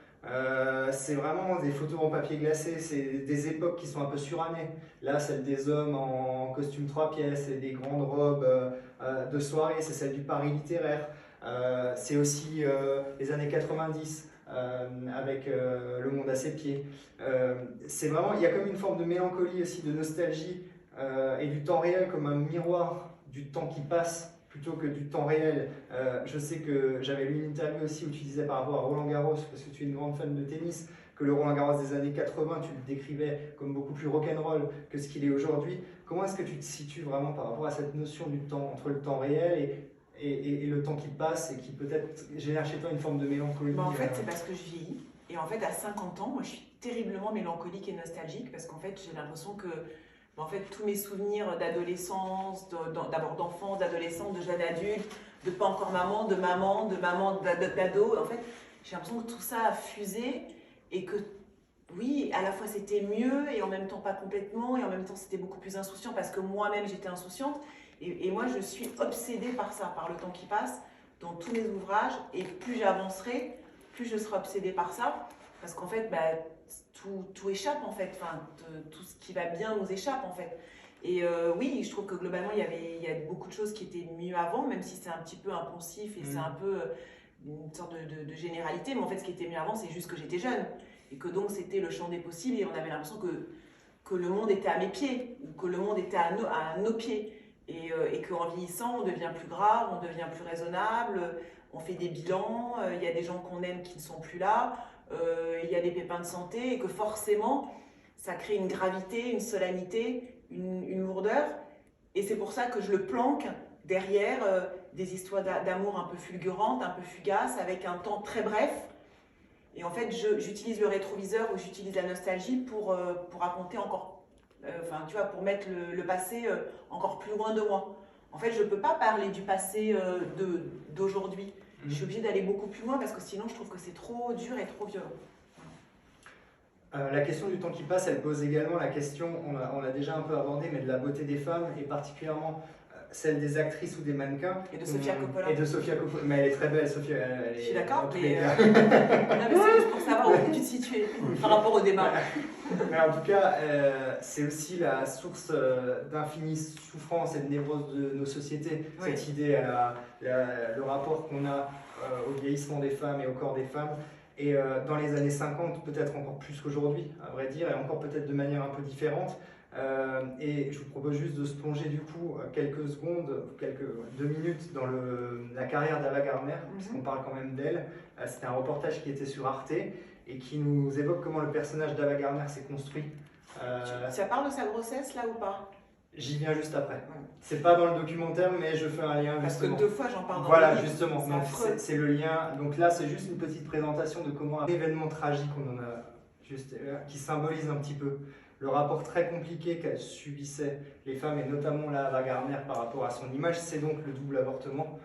C'est vraiment des photos en papier glacé, c'est des époques qui sont un peu surannées. Là, celle des hommes en costume 3 pièces et des grandes robes de soirée, c'est celle du Paris littéraire. C'est aussi les années 90 avec Le monde à ses pieds. C'est vraiment, il y a comme une forme de mélancolie aussi, de nostalgie et du temps réel comme un miroir du temps qui passe, plutôt que du temps réel. Je sais que j'avais lu une interview aussi où tu disais par rapport à Roland Garros, parce que tu es une grande fan de tennis, que le Roland Garros des années 80, tu le décrivais comme beaucoup plus rock'n'roll que ce qu'il est aujourd'hui. Comment est-ce que tu te situes vraiment par rapport à cette notion du temps, entre le temps réel et le temps qui passe et qui peut-être génère chez toi une forme de mélancolie? En fait, c'est parce que je vieillis. Et en fait, à 50 ans, moi, je suis terriblement mélancolique et nostalgique, parce qu'en fait, j'ai l'impression que en fait, tous mes souvenirs d'adolescence, d'abord d'enfance, d'adolescence, de jeune adulte, de pas encore maman, d'ado, en fait, j'ai l'impression que tout ça a fusé et que, oui, à la fois c'était mieux et en même temps pas complètement, et en même temps c'était beaucoup plus insouciant parce que moi-même j'étais insouciante. Et moi, je suis obsédée par ça, par le temps qui passe dans tous mes ouvrages, et plus j'avancerai, plus je serai obsédée par ça, parce qu'en fait, tout échappe en fait, enfin, tout ce qui va bien nous échappe en fait. Et oui, je trouve que globalement il y a beaucoup de choses qui étaient mieux avant, même si c'est un petit peu impulsif et c'est un peu une sorte de généralité, mais en fait ce qui était mis avant c'est juste que j'étais jeune et que donc c'était le champ des possibles et on avait l'impression que le monde était à mes pieds ou que le monde était à nos pieds et qu'en vieillissant on devient plus grave, on devient plus raisonnable, on fait des bilans, il y a des gens qu'on aime qui ne sont plus là, il y a des pépins de santé et que forcément ça crée une gravité, une solennité, une lourdeur et c'est pour ça que je le planque derrière des histoires d'amour un peu fulgurantes, un peu fugaces, avec un temps très bref. Et en fait, j'utilise le rétroviseur ou j'utilise la nostalgie pour raconter encore, enfin, tu vois, pour mettre le passé encore plus loin de moi. En fait, je ne peux pas parler du passé d'aujourd'hui. Je suis obligée d'aller beaucoup plus loin parce que sinon, je trouve que c'est trop dur et trop violent. La question du temps qui passe, elle pose également la question, on l'a déjà un peu abordé, mais de la beauté des femmes et particulièrement celle des actrices ou des mannequins. Et de Sofia Coppola. Et de Sofia Coppola. Mais elle est très belle, Sofia. Je suis d'accord, mais c'est juste pour savoir où tu te situes par rapport au débat. Mais en tout cas, c'est aussi la source d'infinie souffrance et de névrose de nos sociétés. Oui. Cette idée, le rapport qu'on a au vieillissement des femmes et au corps des femmes. Et dans les années 50, peut-être encore plus qu'aujourd'hui, à vrai dire, et encore peut-être de manière un peu différente. Et je vous propose juste de se plonger du coup quelques secondes, 2 minutes dans la carrière d'Ava Gardner, puisqu'on parle quand même d'elle. C'était un reportage qui était sur Arte et qui nous évoque comment le personnage d'Ava Gardner s'est construit. Ça parle de sa grossesse là ou pas? J'y viens juste après. C'est pas dans le documentaire, mais je fais un lien. Parce justement. Que 2 fois j'en parle dans voilà, le livre. Justement. C'est le lien. Donc là, c'est juste une petite présentation de comment un événement tragique, on en a juste qui symbolise un petit peu le rapport très compliqué qu'elles subissaient les femmes, et notamment là, Ava Gardner par rapport à son image. C'est donc le double avortement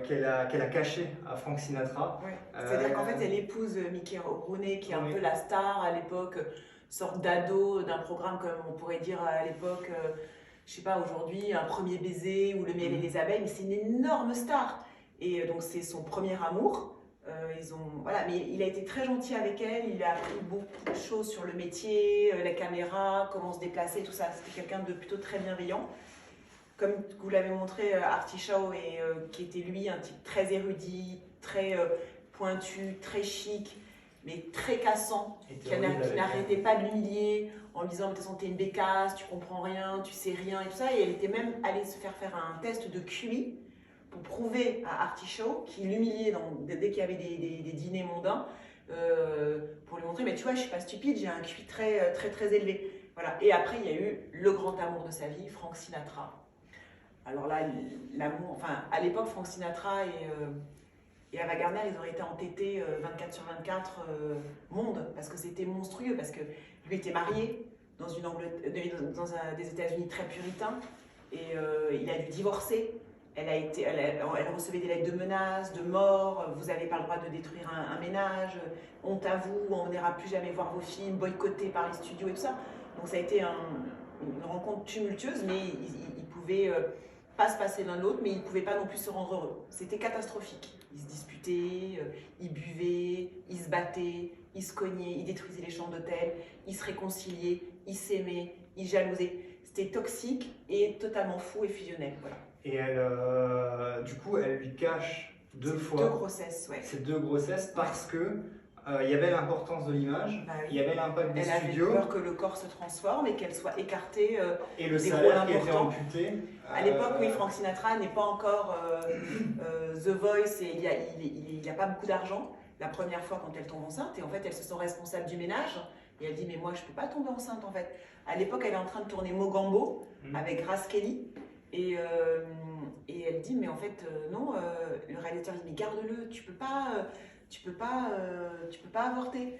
qu'elle a caché à Frank Sinatra. Ouais. C'est-à-dire qu'en fait, elle épouse Mickey Rooney, qui est un peu la star à l'époque, sorte d'ado d'un programme comme on pourrait dire à l'époque, je sais pas, aujourd'hui, Un premier baiser ou Le miel et les abeilles, mais c'est une énorme star. Et donc c'est son premier amour. Voilà, mais il a été très gentil avec elle, il a appris beaucoup de choses sur le métier, la caméra, comment se déplacer, tout ça. C'était quelqu'un de plutôt très bienveillant. Comme vous l'avez montré, Artie Shaw, qui était lui un type très érudit, très pointu, très chic, mais très cassant, qui n'arrêtait pas de l'humilier en lui disant « de toute façon t'es une bécasse, tu comprends rien, tu sais rien » et tout ça. Et elle était même allée se faire un test de QI pour prouver à Artie Shaw, qui l'humiliait dès qu'il y avait des dîners mondains, pour lui montrer « mais tu vois, je suis pas stupide, j'ai un QI très, très, très élevé ». Voilà. Et après, il y a eu le grand amour de sa vie, Frank Sinatra. Alors là, l'amour, enfin, à l'époque, Frank Sinatra et Ava Gardner, ils auraient été entêtés 24 sur 24 monde, parce que c'était monstrueux, parce que lui était marié dans des États-Unis très puritains, et il a dû divorcer. Elle recevait des lettres de menaces, de mort, vous n'avez pas le droit de détruire un ménage, honte à vous, on n'ira plus jamais voir vos films, boycottés par les studios et tout ça. Donc ça a été une rencontre tumultueuse, mais ils pouvaient pas se passer l'un l'autre, mais ils ne pouvaient pas non plus se rendre heureux. C'était catastrophique. Ils se disputaient, ils buvaient, ils se battaient, ils se cognaient, ils détruisaient les chambres d'hôtel, ils se réconciliaient, ils s'aimaient, ils jalousaient. C'était toxique et totalement fou et fusionnel. Voilà. Et du coup, elle lui cache 2 fois. 2 grossesses, ouais. Ces 2 grossesses parce que il y avait l'importance de l'image, oui. Il y avait l'impact des studios. Elle avait peur que le corps se transforme et qu'elle soit écartée et le salaire qui était amputé. À l'époque, oui, Frank Sinatra n'est pas encore The Voice et il n'a pas beaucoup d'argent. La première fois quand elle tombe enceinte, et en fait, elle se sent responsable du ménage. Et elle dit, mais moi, je ne peux pas tomber enceinte, en fait. À l'époque, elle est en train de tourner Mogambo avec Grace Kelly. Et elle dit, mais en fait, non, le réalisateur dit, mais garde-le, tu peux pas avorter.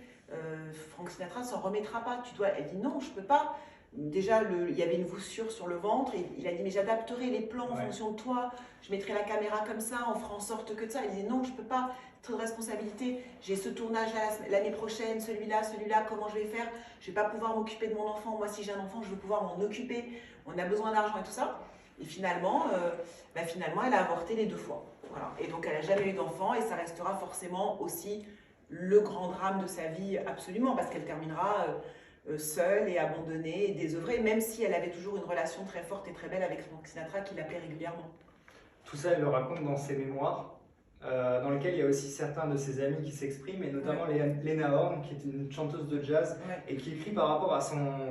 Frank Sinatra ne s'en remettra pas. Elle dit, non, je peux pas. Déjà, il y avait une voussure sur le ventre. Et il a dit, mais j'adapterai les plans en fonction de toi. Je mettrai la caméra comme ça, on fera en sorte que de ça. Elle dit, non, je peux pas. C'est trop de responsabilité. J'ai ce tournage l'année prochaine, celui-là, comment je vais faire? Je vais pas pouvoir m'occuper de mon enfant. Moi, si j'ai un enfant, je veux pouvoir m'en occuper. On a besoin d'argent et tout ça. Et finalement, elle a avorté les 2 fois. Voilà. Et donc, elle n'a jamais eu d'enfant et ça restera forcément aussi le grand drame de sa vie, absolument, parce qu'elle terminera seule et abandonnée et désœuvrée, même si elle avait toujours une relation très forte et très belle avec Frank Sinatra qui l'appelait régulièrement. Tout ça, elle le raconte dans ses mémoires. dans lequel il y a aussi certains de ses amis qui s'expriment, et notamment Lena Horne, qui est une chanteuse de jazz, et qui écrit par rapport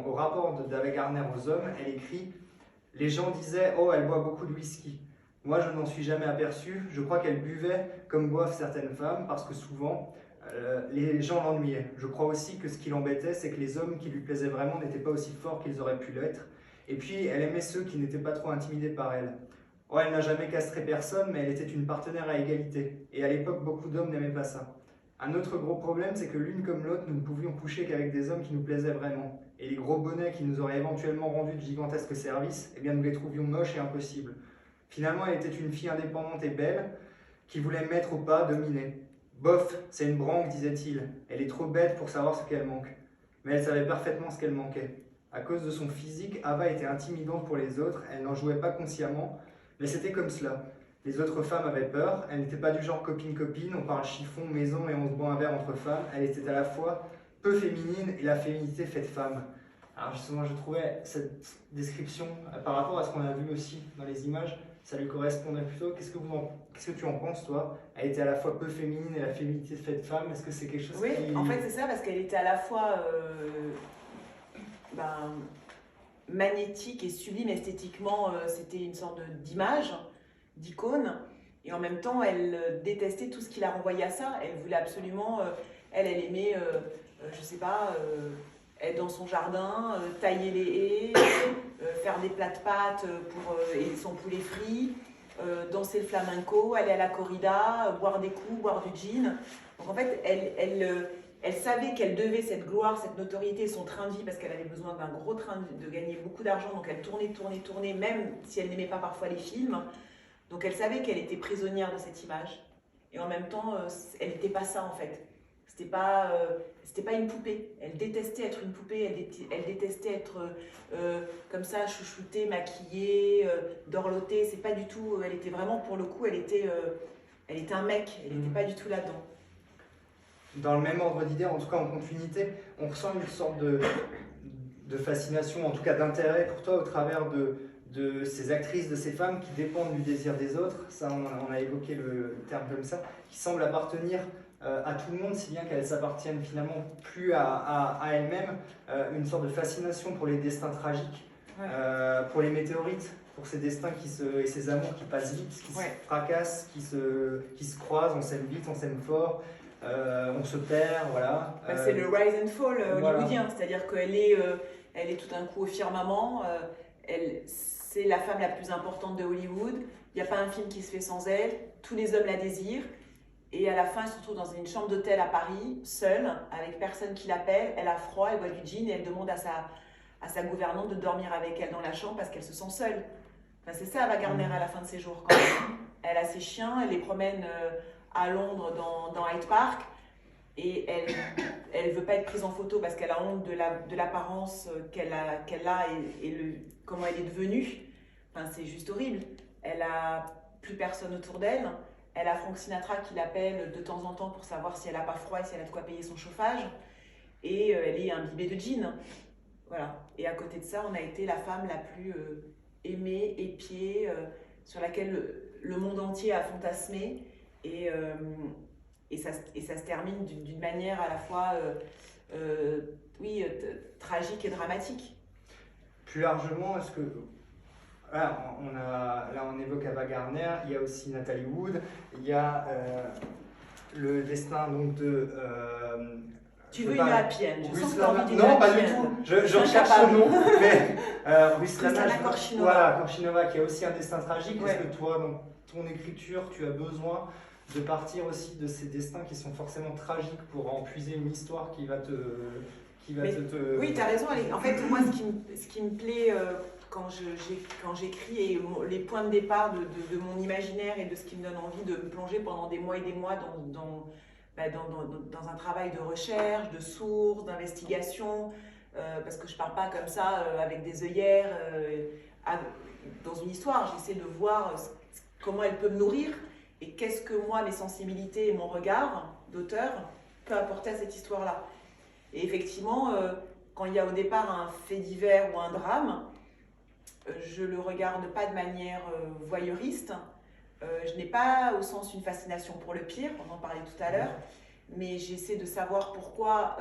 au rapport d'Ava Gardner aux hommes. Elle écrit « Les gens disaient « Oh, elle boit beaucoup de whisky ». Moi, je n'en suis jamais aperçu. Je crois qu'elle buvait comme boivent certaines femmes, parce que souvent, les gens l'ennuyaient. Je crois aussi que ce qui l'embêtait, c'est que les hommes qui lui plaisaient vraiment n'étaient pas aussi forts qu'ils auraient pu l'être. Et puis, elle aimait ceux qui n'étaient pas trop intimidés par elle. Oh, elle n'a jamais castré personne, mais elle était une partenaire à égalité. Et à l'époque, beaucoup d'hommes n'aimaient pas ça. Un autre gros problème, c'est que l'une comme l'autre, nous ne pouvions coucher qu'avec des hommes qui nous plaisaient vraiment. Et les gros bonnets qui nous auraient éventuellement rendu de gigantesques services, eh bien nous les trouvions moches et impossibles. Finalement, elle était une fille indépendante et belle, qui voulait mettre au pas, dominer. Bof, c'est une branque, disait-il. Elle est trop bête pour savoir ce qu'elle manque. Mais elle savait parfaitement ce qu'elle manquait. À cause de son physique, Ava était intimidante pour les autres, elle n'en jouait pas consciemment, mais c'était comme cela. Les autres femmes avaient peur, elle n'était pas du genre copine-copine, on parle chiffon, maison et on se boit un verre entre femmes, elle était à la fois peu féminine et la féminité faite femme. Alors justement, je trouvais cette description, par rapport à ce qu'on a vu aussi dans les images, ça lui correspondait plutôt. Qu'est-ce que tu en penses, toi? Elle était à la fois peu féminine et la féminité faite femme, est-ce que c'est quelque chose Oui, qui... en fait c'est ça, parce qu'elle était à la fois magnétique et sublime esthétiquement, c'était une sorte d'image, d'icône, et en même temps elle détestait tout ce qui la renvoyait à ça. Elle voulait absolument, elle aimait, je sais pas, être dans son jardin, tailler les haies, faire des plats de pâtes et son poulet frit, danser le flamenco, aller à la corrida, boire des coups, boire du gin. Donc en fait, elle savait qu'elle devait cette gloire, cette notoriété, son train de vie, parce qu'elle avait besoin d'un gros train de gagner beaucoup d'argent, donc elle tournait, même si elle n'aimait pas parfois les films. Donc elle savait qu'elle était prisonnière de cette image. Et en même temps, elle n'était pas ça en fait. C'était pas une poupée. Elle détestait être une poupée, elle détestait être comme ça, chouchoutée, maquillée, dorlotée. C'est pas du tout. Elle était vraiment, pour le coup, elle était un mec. Elle n'était pas du tout là-dedans. Dans le même ordre d'idée, en tout cas en continuité, on ressent une sorte de fascination, en tout cas d'intérêt pour toi au travers de ces actrices, de ces femmes qui dépendent du désir des autres. Ça, on a évoqué le terme comme ça, qui semblent appartenir à tout le monde, si bien qu'elles s'appartiennent finalement plus à elles-mêmes. Une sorte de fascination pour les destins tragiques, pour les météorites, pour ces destins et ces amours qui passent vite, qui se fracassent, qui se croisent, on s'aime vite, on s'aime fort. On se perd, voilà. C'est le rise and fall hollywoodien, c'est-à-dire qu'elle elle est tout d'un coup au firmament, c'est la femme la plus importante de Hollywood, il n'y a pas un film qui se fait sans elle, tous les hommes la désirent, et à la fin elle se retrouve dans une chambre d'hôtel à Paris, seule, avec personne qui l'appelle, elle a froid, elle boit du gin et elle demande à sa gouvernante de dormir avec elle dans la chambre parce qu'elle se sent seule. Enfin, c'est ça Ava Gardner à la fin de ses jours. Quand elle a ses chiens, elle les promène à Londres dans Hyde Park et elle veut pas être prise en photo parce qu'elle a honte de l'apparence qu'elle a et comment elle est devenue. Enfin, c'est juste horrible. Elle a plus personne autour d'elle. Elle a Frank Sinatra qui l'appelle de temps en temps pour savoir si elle a pas froid et si elle a de quoi payer son chauffage. Et elle est imbibée de gin. Voilà. Et à côté de ça, on a été la femme la plus aimée, épiée, sur laquelle le monde entier a fantasmé. Et ça se termine d'une manière à la fois tragique et dramatique. Plus largement, est-ce que... Là, on évoque Ava Gardner, il y a aussi Natalie Wood, il y a le destin donc, de... tu veux une happy end? Non, pas du tout, je recherche ce nom, mais Ruslana Korchinova, qui a aussi un destin tragique. Est-ce que toi, dans ton écriture, tu as besoin de partir aussi de ces destins qui sont forcément tragiques pour en puiser une histoire qui va te... Oui, tu as raison. En fait, moi, ce qui me plaît quand j'écris et les points de départ de mon imaginaire et de ce qui me donne envie de me plonger pendant des mois et des mois dans un travail de recherche, de source, d'investigation, parce que je ne pars pas comme ça avec des œillères dans une histoire. J'essaie de voir comment elle peut me nourrir et qu'est-ce que moi, mes sensibilités et mon regard d'auteur peut apporter à cette histoire-là. Et effectivement, quand il y a au départ un fait divers ou un drame, je ne le regarde pas de manière voyeuriste, Je n'ai pas au sens une fascination pour le pire, on en parlait tout à l'heure, mais j'essaie de savoir pourquoi,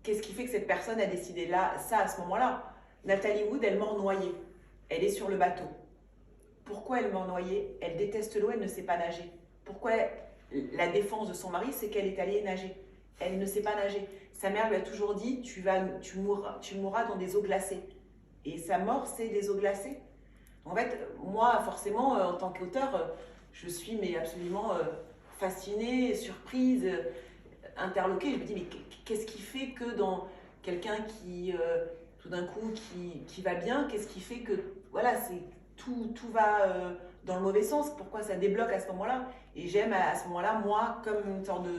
qu'est-ce qui fait que cette personne a décidé là, ça à ce moment-là. Natalie Wood, elle meurt noyée, elle est sur le bateau. Pourquoi elle meurt noyée? Elle déteste l'eau, elle ne sait pas nager. Pourquoi la défense de son mari, c'est qu'elle est allée nager. Elle ne sait pas nager. Sa mère lui a toujours dit, tu mourras dans des eaux glacées. Et sa mort, c'est des eaux glacées. En fait, moi, forcément, en tant qu'auteur, je suis mais absolument fascinée, surprise, interloquée. Je me dis, mais qu'est-ce qui fait que dans quelqu'un qui, tout d'un coup, qui va bien, qu'est-ce qui fait que, voilà, tout va dans le mauvais sens? Pourquoi ça débloque à ce moment-là? Et j'aime à ce moment-là, moi, comme une sorte de,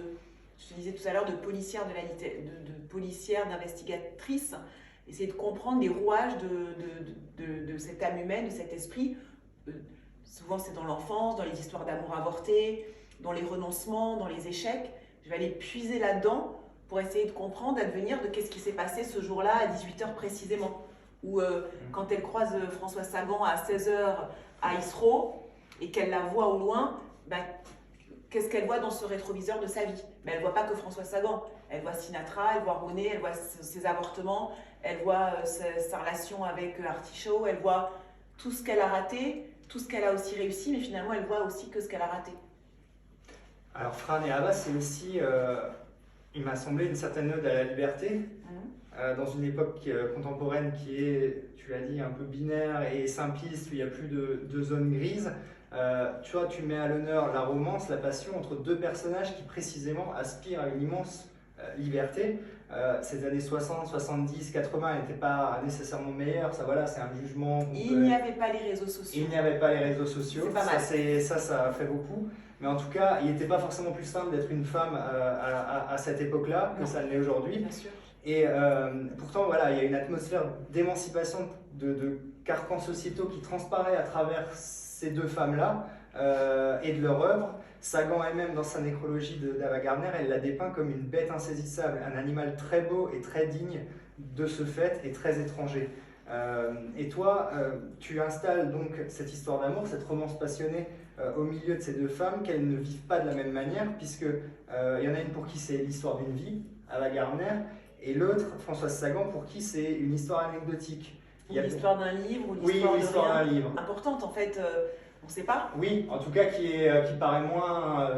je te disais tout à l'heure, de policière, de policière, d'investigatrice, essayer de comprendre les rouages de cette âme humaine, de cet esprit. Souvent, c'est dans l'enfance, dans les histoires d'amour avorté, dans les renoncements, dans les échecs. Je vais aller puiser là-dedans pour essayer de comprendre, d'advenir de qu'est-ce qui s'est passé ce jour-là à 18h précisément. Ou quand elle croise François Sagan à 16h à Isro et qu'elle la voit au loin, qu'est-ce qu'elle voit dans ce rétroviseur de sa vie? Mais elle ne voit pas que François Sagan. Elle voit Sinatra, elle voit René, elle voit ses avortements, elle voit sa relation avec Artichaut, elle voit tout ce qu'elle a raté, tout ce qu'elle a aussi réussi, mais finalement elle voit aussi que ce qu'elle a raté. Alors Fran et Ava, c'est aussi, il m'a semblé, une certaine ode à la liberté, dans une époque contemporaine qui est, tu l'as dit, un peu binaire et simpliste, où il n'y a plus de zone grise. Tu vois, tu mets à l'honneur la romance, la passion entre deux personnages qui précisément aspirent à une immense liberté. Ces années 60, 70, 80 n'étaient pas nécessairement meilleures, ça voilà, c'est un jugement. Il n'y avait pas les réseaux sociaux. Il n'y avait pas les réseaux sociaux, c'est pas mal. Ça fait beaucoup. Mais en tout cas, il n'était pas forcément plus simple d'être une femme à cette époque-là que ça ne l'est aujourd'hui. Bien sûr. Et pourtant, voilà, il y a une atmosphère d'émancipation, de carcans sociétaux qui transparaît à travers ces deux femmes-là et de leur œuvre. Sagan elle-même, dans sa nécrologie d'Ava Gardner, elle la dépeint comme une bête insaisissable, un animal très beau et très digne de ce fait et très étranger. Et toi, tu installes donc cette histoire d'amour, cette romance passionnée au milieu de ces deux femmes, qu'elles ne vivent pas de la même manière, puisque il y en a une pour qui c'est l'histoire d'une vie, Ava Gardner, et l'autre, Françoise Sagan, pour qui c'est une histoire anecdotique. L'histoire d'un livre ou l'histoire d'un livre. Importante en fait, on ne sait pas. Oui, en tout cas qui paraît moins.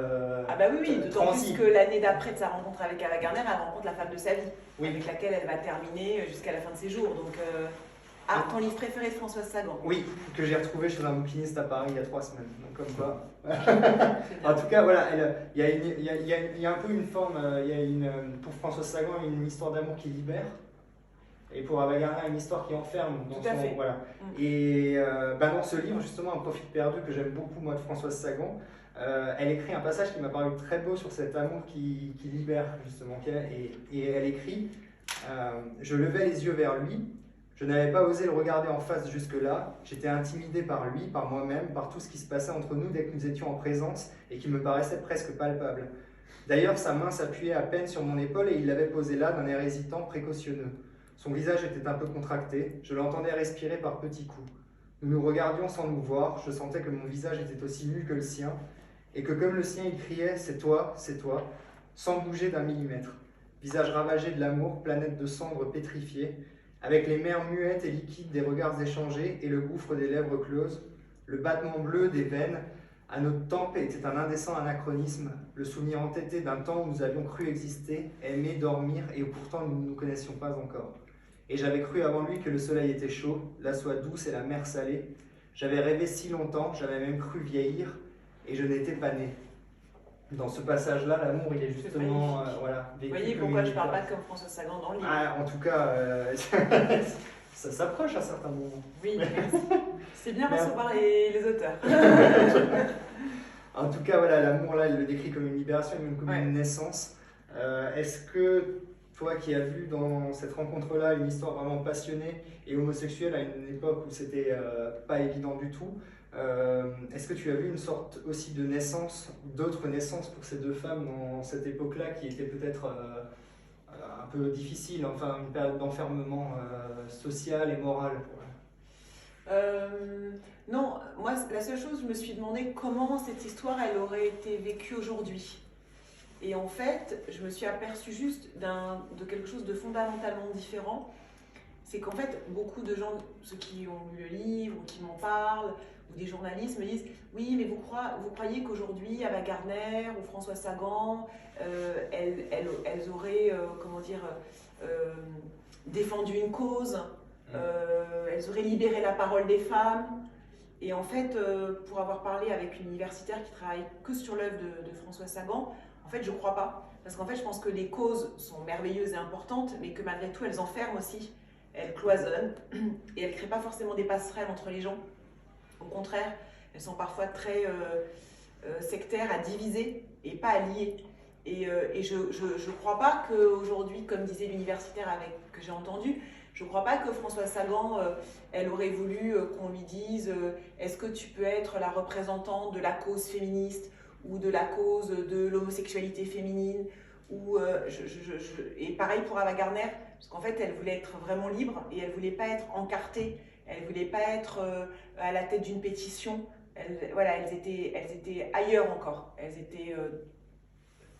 Ah bah oui, d'autant plus que l'année d'après de sa rencontre avec Ava Gardner, elle rencontre la femme de sa vie, avec laquelle elle va terminer jusqu'à la fin de ses jours. Donc, ton livre préféré de Françoise Sagan? Oui, que j'ai retrouvé chez un bouquiniste à Paris il y a 3 semaines. Donc comme quoi. En tout cas, voilà, il y a un peu une forme, pour Françoise Sagan, une histoire d'amour qui libère. Et pour Ava Gardner, une histoire qui enferme. Tout à fait. Voilà. Et dans ce livre, justement, Un profit perdu, que j'aime beaucoup, moi, de Françoise Sagan, elle écrit un passage qui m'a paru très beau sur cet amour qui libère, justement. Et elle écrit je levais les yeux vers lui, je n'avais pas osé le regarder en face jusque-là, j'étais intimidé par lui, par moi-même, par tout ce qui se passait entre nous dès que nous étions en présence et qui me paraissait presque palpable. D'ailleurs, sa main s'appuyait à peine sur mon épaule et il l'avait posée là d'un air hésitant, précautionneux. Son visage était un peu contracté, je l'entendais respirer par petits coups. Nous nous regardions sans nous voir, je sentais que mon visage était aussi nu que le sien, et que comme le sien il criait « c'est toi », sans bouger d'un millimètre. Visage ravagé de l'amour, planète de cendres pétrifiées, avec les mers muettes et liquides des regards échangés et le gouffre des lèvres closes, le battement bleu des veines à notre tempes était un indécent anachronisme, le souvenir entêté d'un temps où nous avions cru exister, aimer, dormir, et où pourtant nous ne nous connaissions pas encore. Et j'avais cru avant lui que le soleil était chaud, la soie douce et la mer salée. J'avais rêvé si longtemps, j'avais même cru vieillir, et je n'étais pas né. Dans ce passage-là, l'amour, il est justement vécu. Vous voyez pourquoi je ne parle pas comme François Sagan dans le livre. En tout cas, ça s'approche à certains moments. Oui, merci. C'est bien recevoir les auteurs. En tout cas, voilà, l'amour, là, il le décrit comme une libération, même comme une naissance. Est-ce que toi qui as vu dans cette rencontre-là une histoire vraiment passionnée et homosexuelle à une époque où c'était pas évident du tout, est-ce que tu as vu une sorte aussi de naissance, d'autres naissances pour ces deux femmes dans cette époque-là qui était peut-être un peu difficile, enfin une période d'enfermement social et moral pour elles? Non, moi, la seule chose, je me suis demandé comment cette histoire, elle aurait été vécue aujourd'hui. Et en fait, je me suis aperçue juste de quelque chose de fondamentalement différent. C'est qu'en fait, beaucoup de gens, ceux qui ont lu le livre, ou qui m'en parlent, ou des journalistes me disent « Oui, mais vous croyez qu'aujourd'hui, Ava Gardner ou François Sagan, elles auraient, comment dire, défendu une cause, elles auraient libéré la parole des femmes ?» Et en fait, pour avoir parlé avec une universitaire qui travaille que sur l'œuvre de François Sagan, en fait, je ne crois pas. Parce qu'en fait, je pense que les causes sont merveilleuses et importantes, mais que malgré tout, elles enferment aussi. Elles cloisonnent et elles ne créent pas forcément des passerelles entre les gens. Au contraire, elles sont parfois très sectaires, à diviser et pas à lier. Et je ne crois pas qu'aujourd'hui, comme disait l'universitaire que j'ai entendu, je ne crois pas que Françoise Sagan, elle aurait voulu qu'on lui dise est-ce que tu peux être la représentante de la cause féministe ou de la cause de l'homosexualité féminine et pareil pour Ava Gardner, parce qu'en fait, elle voulait être vraiment libre et elle ne voulait pas être encartée, elle ne voulait pas être à la tête d'une pétition. Elles étaient ailleurs encore, elles étaient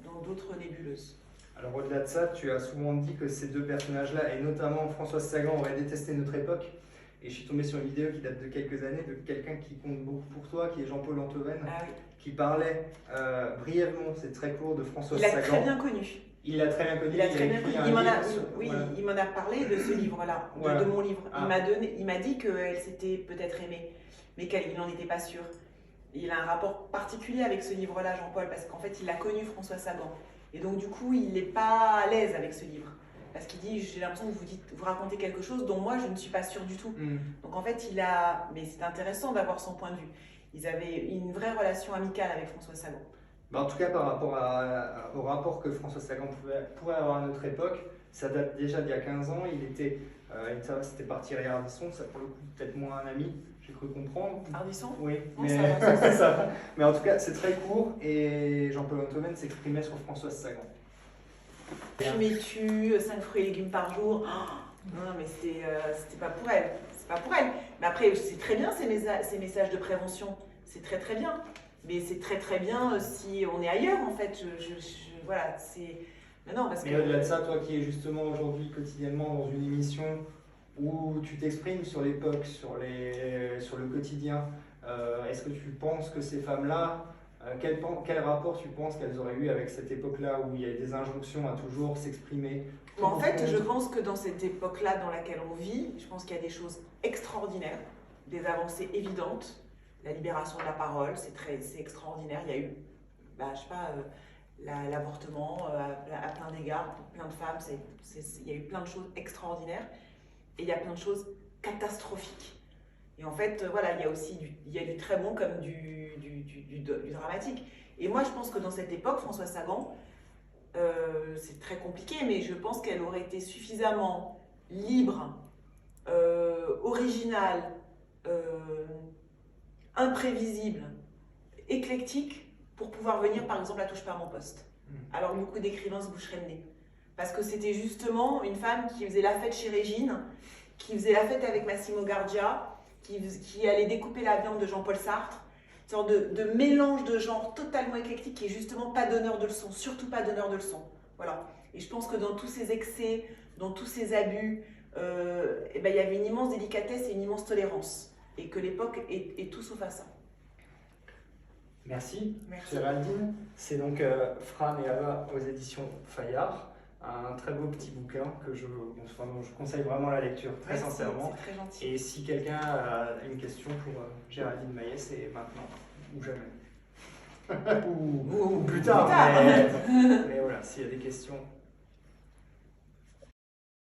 dans d'autres nébuleuses. Alors au-delà de ça, tu as souvent dit que ces deux personnages-là, et notamment Françoise Sagan, auraient détesté notre époque. Et je suis tombé sur une vidéo qui date de quelques années de quelqu'un qui compte beaucoup pour toi, qui est Jean-Paul Antoven, qui parlait brièvement, c'est très court, de Françoise Sagan. Il l'a très bien connu. Il l'a très bien connu. Il m'en a parlé de ce livre-là, de mon livre. Il m'a dit qu'elle s'était peut-être aimée, mais qu'il n'en était pas sûr. Il a un rapport particulier avec ce livre-là, Jean-Paul, parce qu'en fait, il a connu François Sagan. Et donc, du coup, il n'est pas à l'aise avec ce livre. Parce qu'il dit, j'ai l'impression que vous racontez quelque chose dont moi, je ne suis pas sûre du tout. Donc, en fait, mais c'est intéressant d'avoir son point de vue. Ils avaient une vraie relation amicale avec François Sagan. En tout cas, par rapport au rapport que François Sagan pourrait avoir à notre époque, ça date déjà d'il y a 15 ans. C'était par Thierry Ardisson, ça pour le coup peut-être moins un ami, j'ai cru comprendre. Ardisson ? Oui, non, mais ça va. Mais en tout cas, c'est très court et Jean-Paul Antoven s'exprimait sur Françoise Sagan. Fumais-tu 5 fruits et légumes par jour ? Non, mais c'était pas pour elle. C'est pas pour elle. Mais après, c'est très bien ces messages de prévention. C'est très très bien. Mais c'est très très bien si on est ailleurs en fait. Voilà, c'est. Mais non, parce mais au-delà de ça, toi qui es justement aujourd'hui quotidiennement dans une émission où tu t'exprimes sur l'époque, sur le quotidien, est-ce que tu penses que ces femmes-là, quel rapport tu penses qu'elles auraient eu avec cette époque-là où il y a des injonctions à toujours s'exprimer? En fait, je pense que dans cette époque-là dans laquelle on vit, je pense qu'il y a des choses extraordinaires, des avancées évidentes. La libération de la parole, c'est extraordinaire. Il y a eu, je sais pas, l'avortement à plein d'égards, pour plein de femmes. Il y a eu plein de choses extraordinaires et il y a plein de choses catastrophiques. Et en fait, voilà, il y a du très bon comme du dramatique. Et moi, je pense que dans cette époque, Françoise Sagan, c'est très compliqué, mais je pense qu'elle aurait été suffisamment libre, originale, imprévisible, éclectique, pour pouvoir venir par exemple à Touche pas à mon poste. Alors beaucoup d'écrivains se boucheraient le nez. Parce que c'était justement une femme qui faisait la fête chez Régine, qui faisait la fête avec Massimo Gardia, qui allait découper la viande de Jean-Paul Sartre, une sorte de mélange de genres totalement éclectique qui est justement pas donneur de leçons, surtout pas donneur de leçons. Voilà. Et je pense que dans tous ces excès, dans tous ces abus, il y avait une immense délicatesse et une immense tolérance. Et que l'époque est tout sauf à ça. Merci. Géraldine. C'est donc Fran et Ava aux éditions Fayard. Un très beau petit bouquin dont je conseille vraiment la lecture, très sincèrement. C'est très gentil. Et si quelqu'un a une question pour Géraldine Maillet, c'est maintenant ou jamais. ou plus tard. Mais voilà, s'il y a des questions.